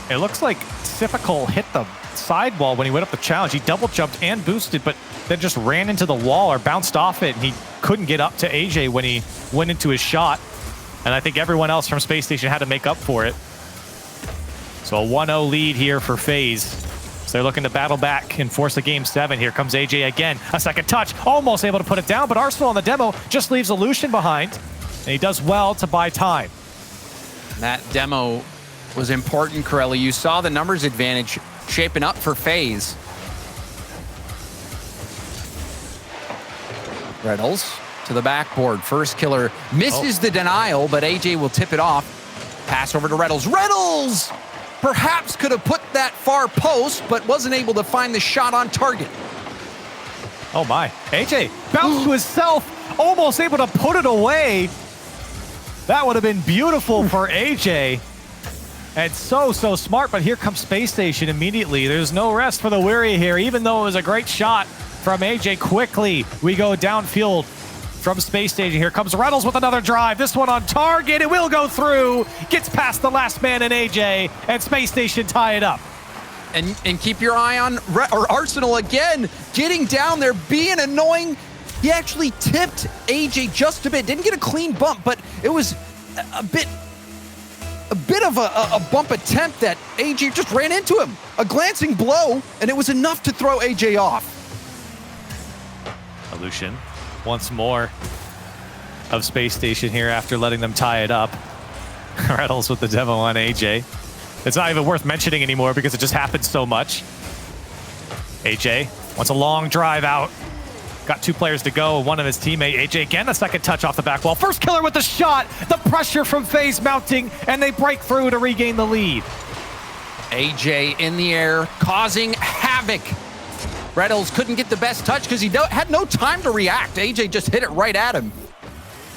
Speaker 2: It looks like Typical hit the sidewall when he went up the challenge. He double jumped and boosted, but then just ran into the wall or bounced off it, and he couldn't get up to AJ when he went into his shot. And I think everyone else from Spacestation had to make up for it. So a 1-0 lead here for FaZe. So they're looking to battle back and force a game 7. Here comes AJ again. A second touch, almost able to put it down, but Arsenal on the demo just leaves Illusion behind. And he does well to buy time.
Speaker 1: That demo was important, Corelli. You saw the numbers advantage shaping up for FaZe. Reynolds to the backboard. First killer misses the denial, but AJ will tip it off. Pass over to Reynolds. Reynolds perhaps could have put that far post, but wasn't able to find the shot on target.
Speaker 2: Oh my. AJ bounced to himself, almost able to put it away. That would have been beautiful for AJ. And so smart, but here comes Spacestation immediately. There's no rest for the weary here, even though it was a great shot from AJ. Quickly, we go downfield from Spacestation. Here comes Reynolds with another drive. This one on target. It will go through. Gets past the last man in AJ, and Spacestation tie it up.
Speaker 1: And keep your eye on Arsenal again, getting down there, being annoying. He actually tipped AJ just a bit. Didn't get a clean bump, but it was a bit of a bump attempt that AJ just ran into him. A glancing blow, and it was enough to throw AJ off.
Speaker 2: Illusion once more of Spacestation here after letting them tie it up. Reynolds with the demo on AJ. It's not even worth mentioning anymore because it just happened so much. AJ wants a long drive out. Got 2 players to go, one of his teammate. AJ again, a second touch off the back wall. First killer with the shot. The pressure from FaZe mounting, and they break through to regain the lead.
Speaker 1: AJ in the air, causing havoc. Reynolds couldn't get the best touch because he had no time to react. AJ just hit it right at him.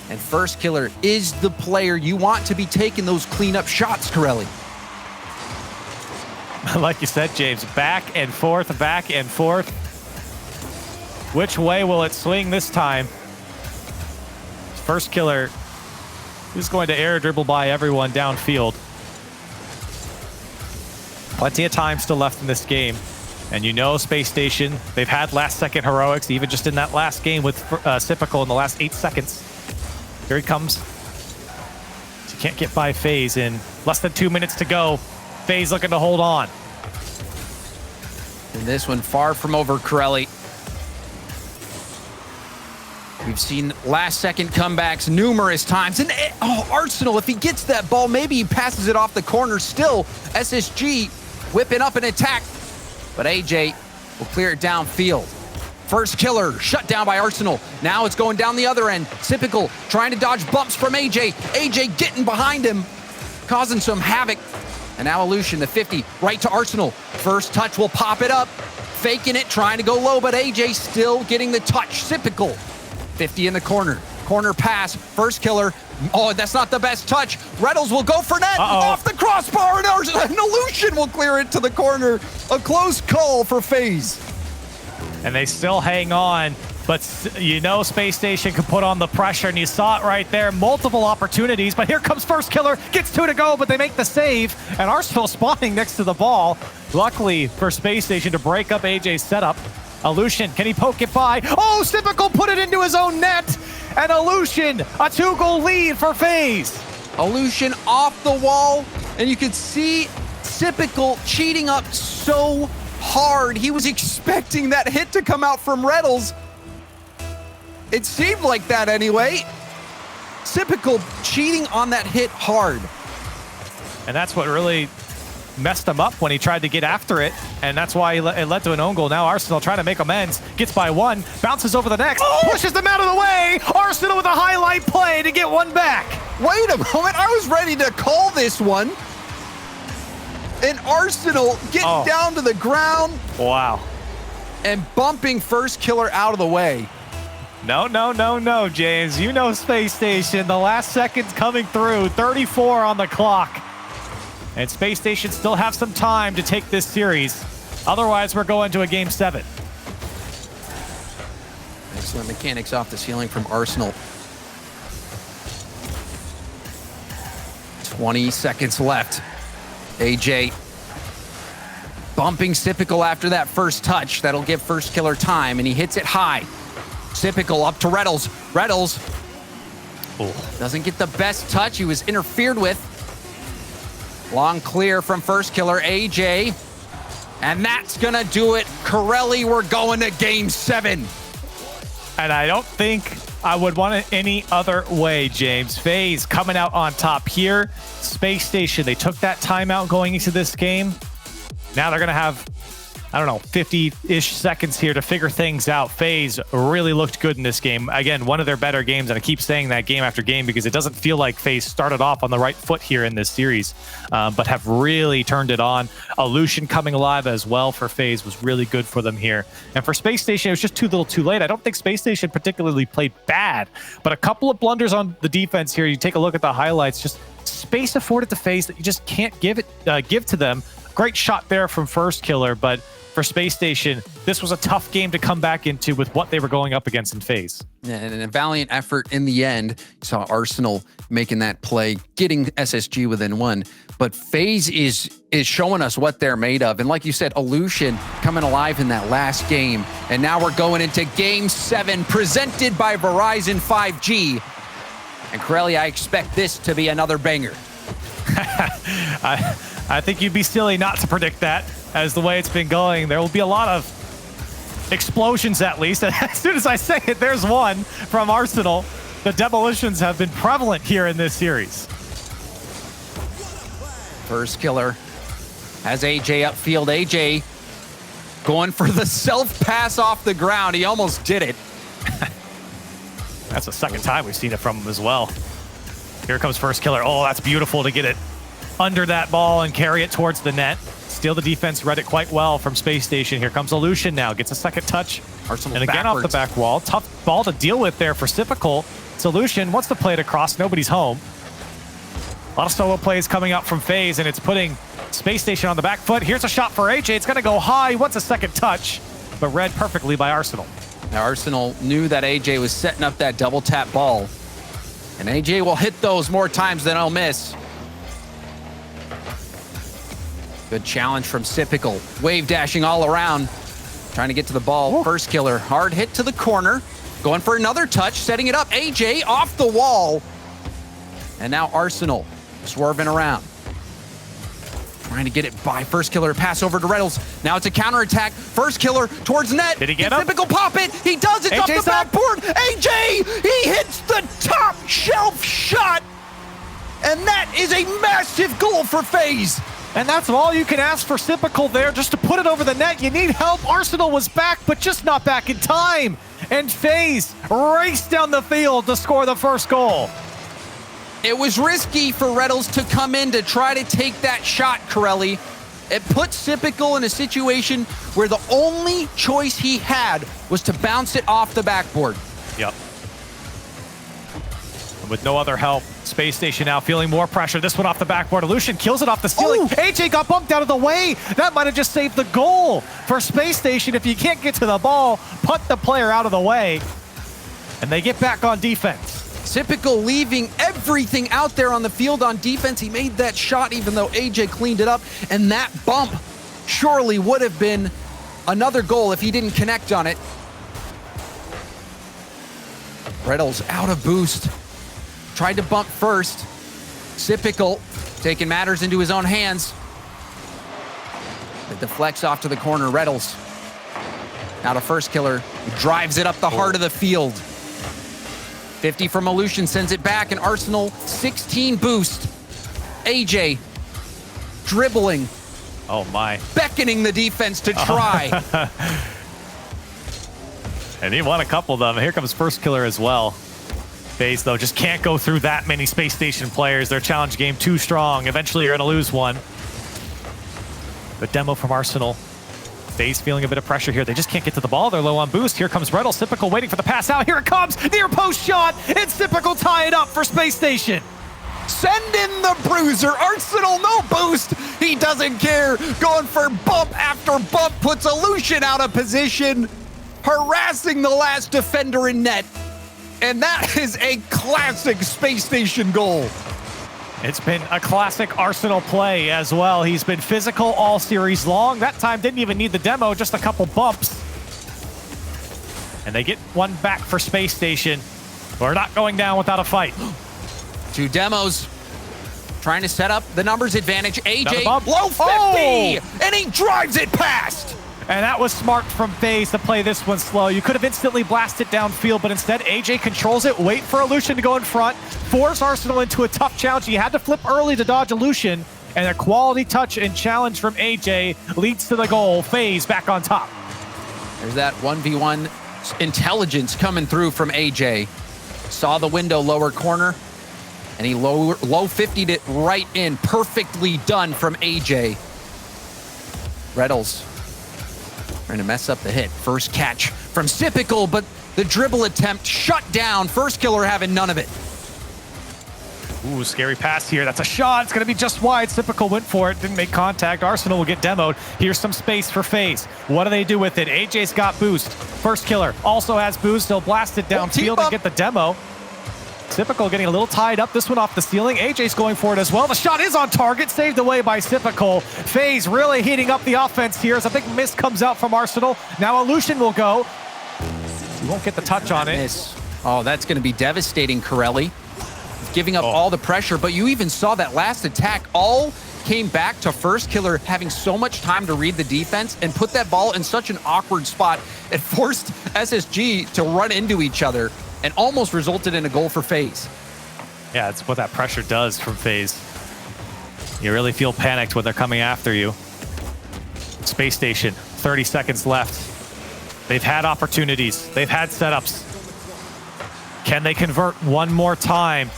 Speaker 1: And first killer is the player you want to be taking those cleanup shots, Corelli.
Speaker 2: Like you said, James, back and forth, back and forth. Which way will it swing this time? First killer is going to air dribble by everyone downfield. Plenty of time still left in this game. And you know Spacestation, they've had last-second heroics, even just in that last game with Typical in the last 8 seconds. Here he comes. You can't get by FaZe in less than 2 minutes to go. FaZe looking to hold on.
Speaker 1: And this one far from over, Corelli. We've seen last-second comebacks numerous times. And Arsenal, if he gets that ball, maybe he passes it off the corner still. SSG whipping up an attack. But AJ will clear it downfield. First killer shut down by Arsenal. Now it's going down the other end. Typical trying to dodge bumps from AJ. AJ getting behind him, causing some havoc. And now Illusion, the 50, right to Arsenal. First touch will pop it up. Faking it, trying to go low, but AJ still getting the touch. Typical. 50 in the corner. Corner pass. First killer. Oh, that's not the best touch. Reynolds will go for net. Off the crossbar, and Illusion will clear it to the corner. A close call for FaZe.
Speaker 2: And they still hang on, but you know Spacestation can put on the pressure, and you saw it right there. Multiple opportunities, but here comes first killer. Gets 2 to go, but they make the save. And Arsenal spawning next to the ball. Luckily for Spacestation to break up AJ's setup. Illusion, can he poke it by? Oh, Typical put it into his own net. And Illusion, a 2-goal lead for FaZe.
Speaker 1: Illusion off the wall, and you can see Typical cheating up so hard. He was expecting that hit to come out from Reynolds. It seemed like that anyway.
Speaker 3: Sypical cheating on that hit hard.
Speaker 2: And that's what really messed him up when he tried to get after it, and that's why it led to an own goal. Now Arsenal trying to make amends, gets by one, bounces over the next, pushes them out of the way. Arsenal with a highlight play to get one back.
Speaker 3: Wait a moment, I was ready to call this one. And Arsenal getting down to the ground.
Speaker 2: Wow.
Speaker 3: And bumping first killer out of the way.
Speaker 2: No, James. You know Spacestation. The last seconds coming through. 34 on the clock. And Spacestation still have some time to take this series. Otherwise, we're going to a game 7.
Speaker 1: Excellent mechanics off the ceiling from Arsenal. 20 seconds left. AJ bumping Sypical after that first touch. That'll give first killer time, and he hits it high. Sypical up to Reddles. Reddles doesn't get the best touch. He was interfered with. Long clear from first killer, AJ. And that's gonna do it. Corelli, we're going to game 7.
Speaker 2: And I don't think I would want it any other way, James. FaZe coming out on top here. Spacestation, they took that timeout going into this game. Now they're gonna have, I don't know, 50-ish seconds here to figure things out. FaZe really looked good in this game. Again, one of their better games, and I keep saying that game after game because it doesn't feel like FaZe started off on the right foot here in this series, but have really turned it on. Illusion coming alive as well for FaZe was really good for them here. And for Spacestation, it was just too little too late. I don't think Spacestation particularly played bad, but a couple of blunders on the defense here. You take a look at the highlights, just space afforded to FaZe that you just can't give to them. Great shot there from first killer, but for Spacestation, this was a tough game to come back into with what they were going up against in FaZe.
Speaker 1: And a valiant effort in the end. You saw Arsenal making that play, getting SSG within 1. But FaZe is showing us what they're made of. And like you said, Illusion coming alive in that last game. And now we're going into game 7, presented by Verizon 5G. And Corelli, I expect this to be another banger.
Speaker 2: I think you'd be silly not to predict that. As the way it's been going, there will be a lot of explosions at least. And as soon as I say it, there's one from Arsenal. The demolitions have been prevalent here in this series.
Speaker 1: First killer has AJ upfield. AJ going for the self-pass off the ground. He almost did it.
Speaker 2: That's the second time we've seen it from him as well. Here comes first killer. Oh, that's beautiful to get it under that ball and carry it towards the net. Still, the defense read it quite well from Spacestation. Here comes Illusion now. Gets a second touch.
Speaker 1: Arsenal's
Speaker 2: and again
Speaker 1: backwards.
Speaker 2: Off the back wall. Tough ball to deal with there for Sypical. Illusion wants to play it across. Nobody's home. A lot of solo plays coming up from FaZe, and it's putting Spacestation on the back foot. Here's a shot for AJ. It's going to go high. He wants a second touch, but read perfectly by Arsenal.
Speaker 1: Now, Arsenal knew that AJ was setting up that double tap ball. And AJ will hit those more times than he'll miss. Good challenge from Sypical. Wave dashing all around. Trying to get to the ball. Ooh. First killer. Hard hit to the corner. Going for another touch. Setting it up. AJ off the wall. And now Arsenal swerving around. Trying to get it by first killer. Pass over to Reynolds. Now it's a counterattack. First killer towards net.
Speaker 2: Did he get up?
Speaker 1: Sypical pop it. He does it off the backboard. AJ, he hits the top shelf shot. And that is a massive goal for FaZe.
Speaker 2: And that's all you can ask for Sypical there, just to put it over the net. You need help. Arsenal was back, but just not back in time. And FaZe raced down the field to score the first goal.
Speaker 1: It was risky for Reynolds to come in to try to take that shot, Corelli. It put Sypical in a situation where the only choice he had was to bounce it off the backboard.
Speaker 2: Yep. And with no other help, Spacestation now feeling more pressure. This one off the backboard. Illusion kills it off the ceiling.
Speaker 1: Ooh.
Speaker 2: AJ got bumped out of the way. That might have just saved the goal for Spacestation. If you can't get to the ball, put the player out of the way. And they get back on defense.
Speaker 1: Sypical leaving everything out there on the field on defense. He made that shot even though AJ cleaned it up. And that bump surely would have been another goal if he didn't connect on it. Reynolds out of boost. Tried to bump first. Sypical taking matters into his own hands. It deflects off to the corner. Reynolds now to first killer. Drives it up the heart of the field. 50 from Illusion sends it back, and Arsenal 16 boost. AJ dribbling,
Speaker 2: Oh my.
Speaker 1: beckoning the defense to try.
Speaker 2: And he won a couple of them. Here comes First Killer as well. FaZe, though, just can't go through that many Space Station players. Their challenge game too strong. Eventually, you're going to lose one. The demo from Arsenal. FaZe feeling a bit of pressure here. They just can't get to the ball. They're low on boost. Here comes Rettle. Sypical waiting for the pass out. Here it comes. Near post shot. And Sypical tie it up for Space Station.
Speaker 3: Send in the bruiser. Arsenal, no boost. He doesn't care. Going for bump after bump. Puts Illusion out of position. Harassing the last defender in net. And that is a classic Space Station goal.
Speaker 2: It's been a classic Arsenal play as well. He's been physical all series long. That time didn't even need the demo, just a couple bumps. And they get one back for Space Station. We're not going down without a fight.
Speaker 1: 2 demos. Trying to set up the numbers advantage. AJ
Speaker 2: bump.
Speaker 1: low 50,
Speaker 2: Oh!
Speaker 1: and he drives it past.
Speaker 2: And that was smart from FaZe to play this one slow. You could have instantly blasted downfield, but instead AJ controls it, wait for Illusion to go in front, force Arsenal into a tough challenge. He had to flip early to dodge Illusion, and a quality touch and challenge from AJ leads to the goal. FaZe back on top.
Speaker 1: There's that 1v1 intelligence coming through from AJ. Saw the window lower corner, and he low 50'd it right in. Perfectly done from AJ. Reddles trying to mess up the hit. First catch from Sypical, but the dribble attempt shut down. First Killer having none of it.
Speaker 2: Ooh, scary pass here. That's a shot. It's going to be just wide. Sypical went for it. Didn't make contact. Arsenal will get demoed. Here's some space for FaZe. What do they do with it? AJ's got boost. First Killer also has boost. He'll blast it downfield and get the demo. Sypical getting a little tied up. This one off the ceiling. AJ's going for it as well. The shot is on target. Saved away by Sypical. FaZe really heating up the offense here as a big miss comes out from Arsenal. Now Illusion will go. He won't get the touch on it.
Speaker 1: Miss. Oh, that's going to be devastating, Corelli. Giving up all the pressure, but you even saw that last attack all came back to First Killer having so much time to read the defense and put that ball in such an awkward spot. It forced SSG to run into each other and almost resulted in a goal for FaZe.
Speaker 2: Yeah, it's what that pressure does from FaZe. You really feel panicked when they're coming after you. Space Station, 30 seconds left. They've had opportunities. They've had setups. Can they convert one more time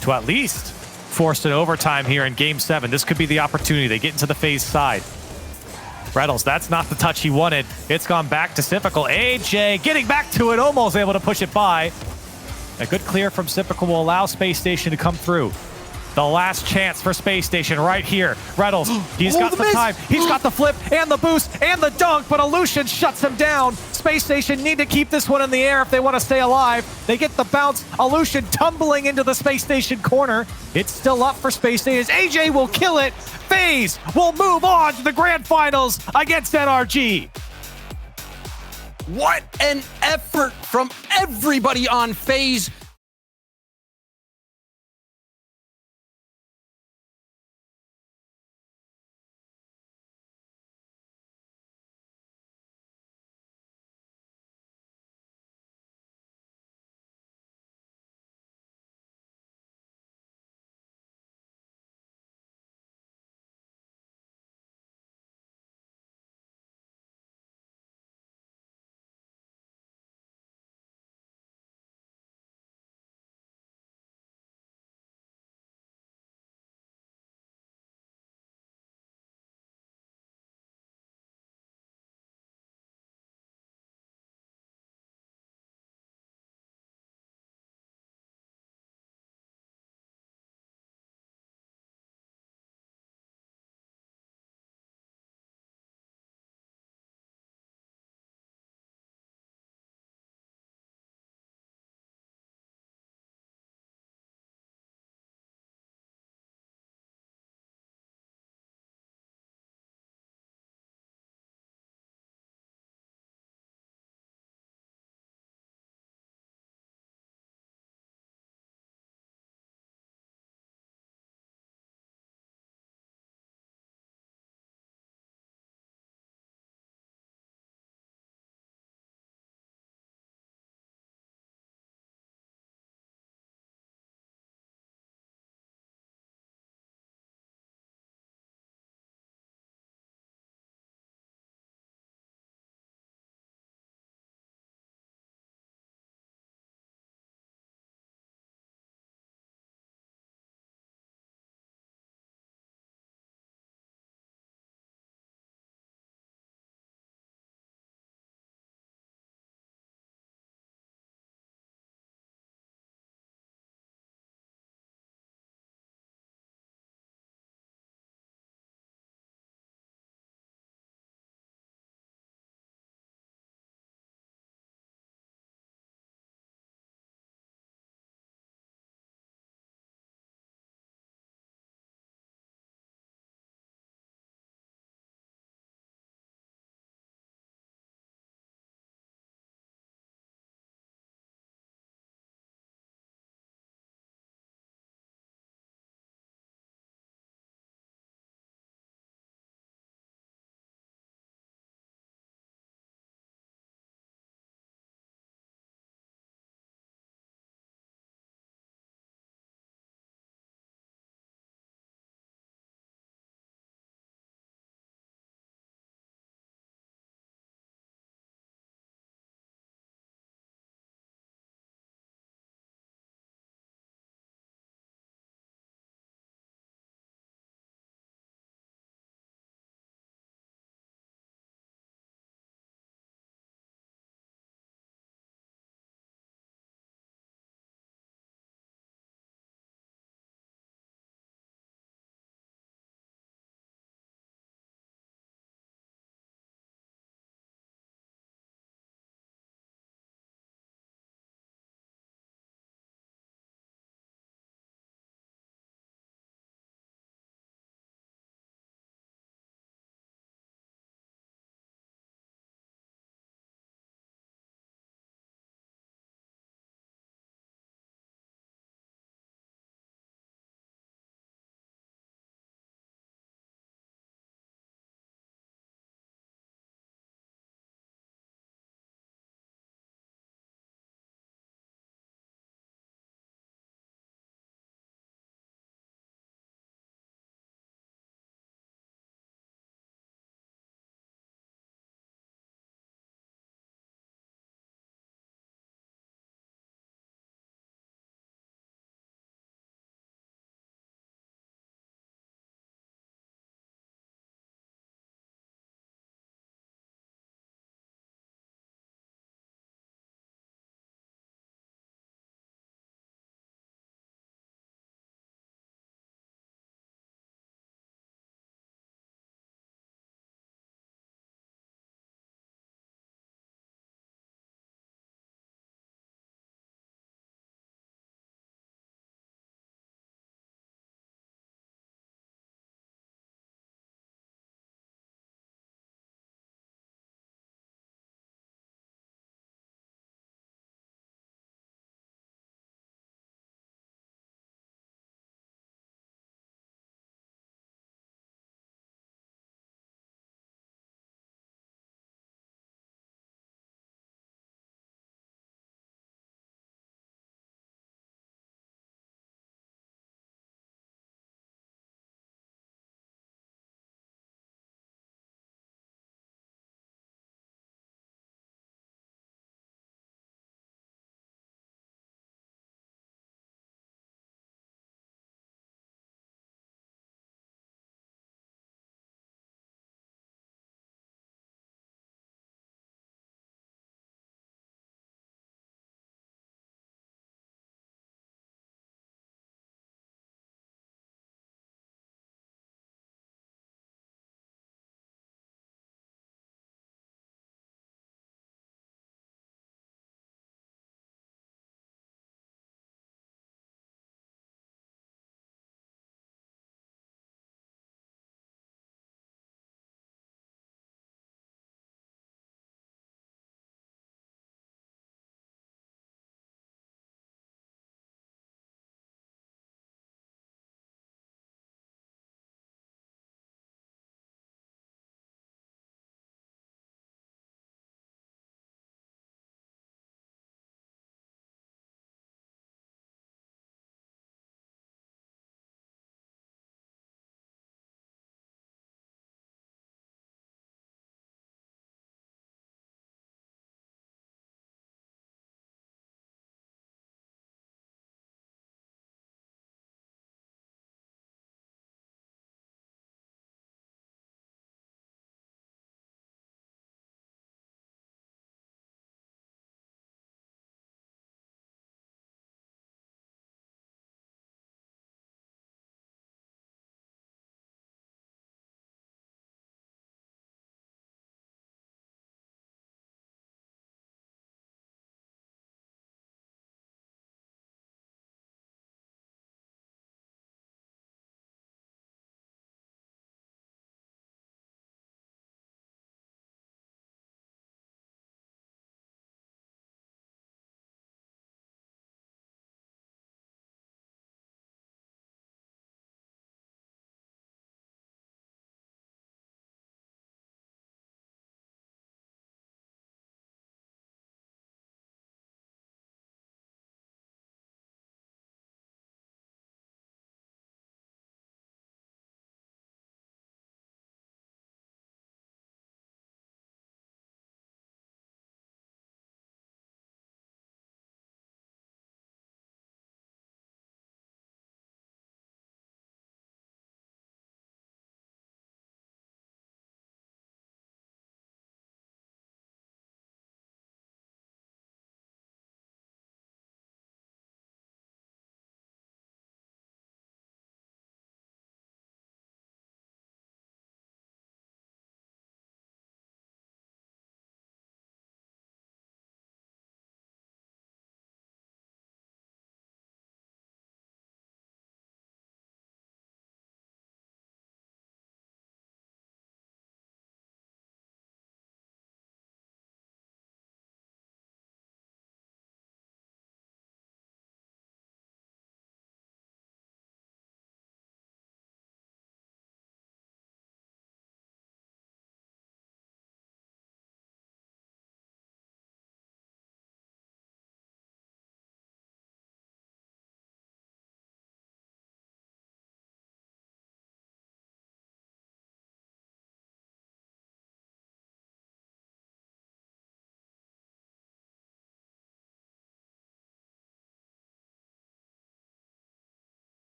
Speaker 2: to at least force an overtime here in Game 7? This could be the opportunity. They get into the FaZe side. Rettles, that's not the touch he wanted. It's gone back to Sypical. AJ getting back to it, almost able to push it by. A good clear from Sypical will allow Space Station to come through. The last chance for Space Station right here. Rettles, he's got the time. He's got the flip and the boost and the dunk, but Illusion shuts him down. Space Station need to keep this one in the air if they want to stay alive. They get the bounce. Illusion tumbling into the Space Station corner. It's still up for Space Station. AJ will kill it. FaZe will move on to the grand finals against NRG.
Speaker 1: What an effort from everybody on FaZe.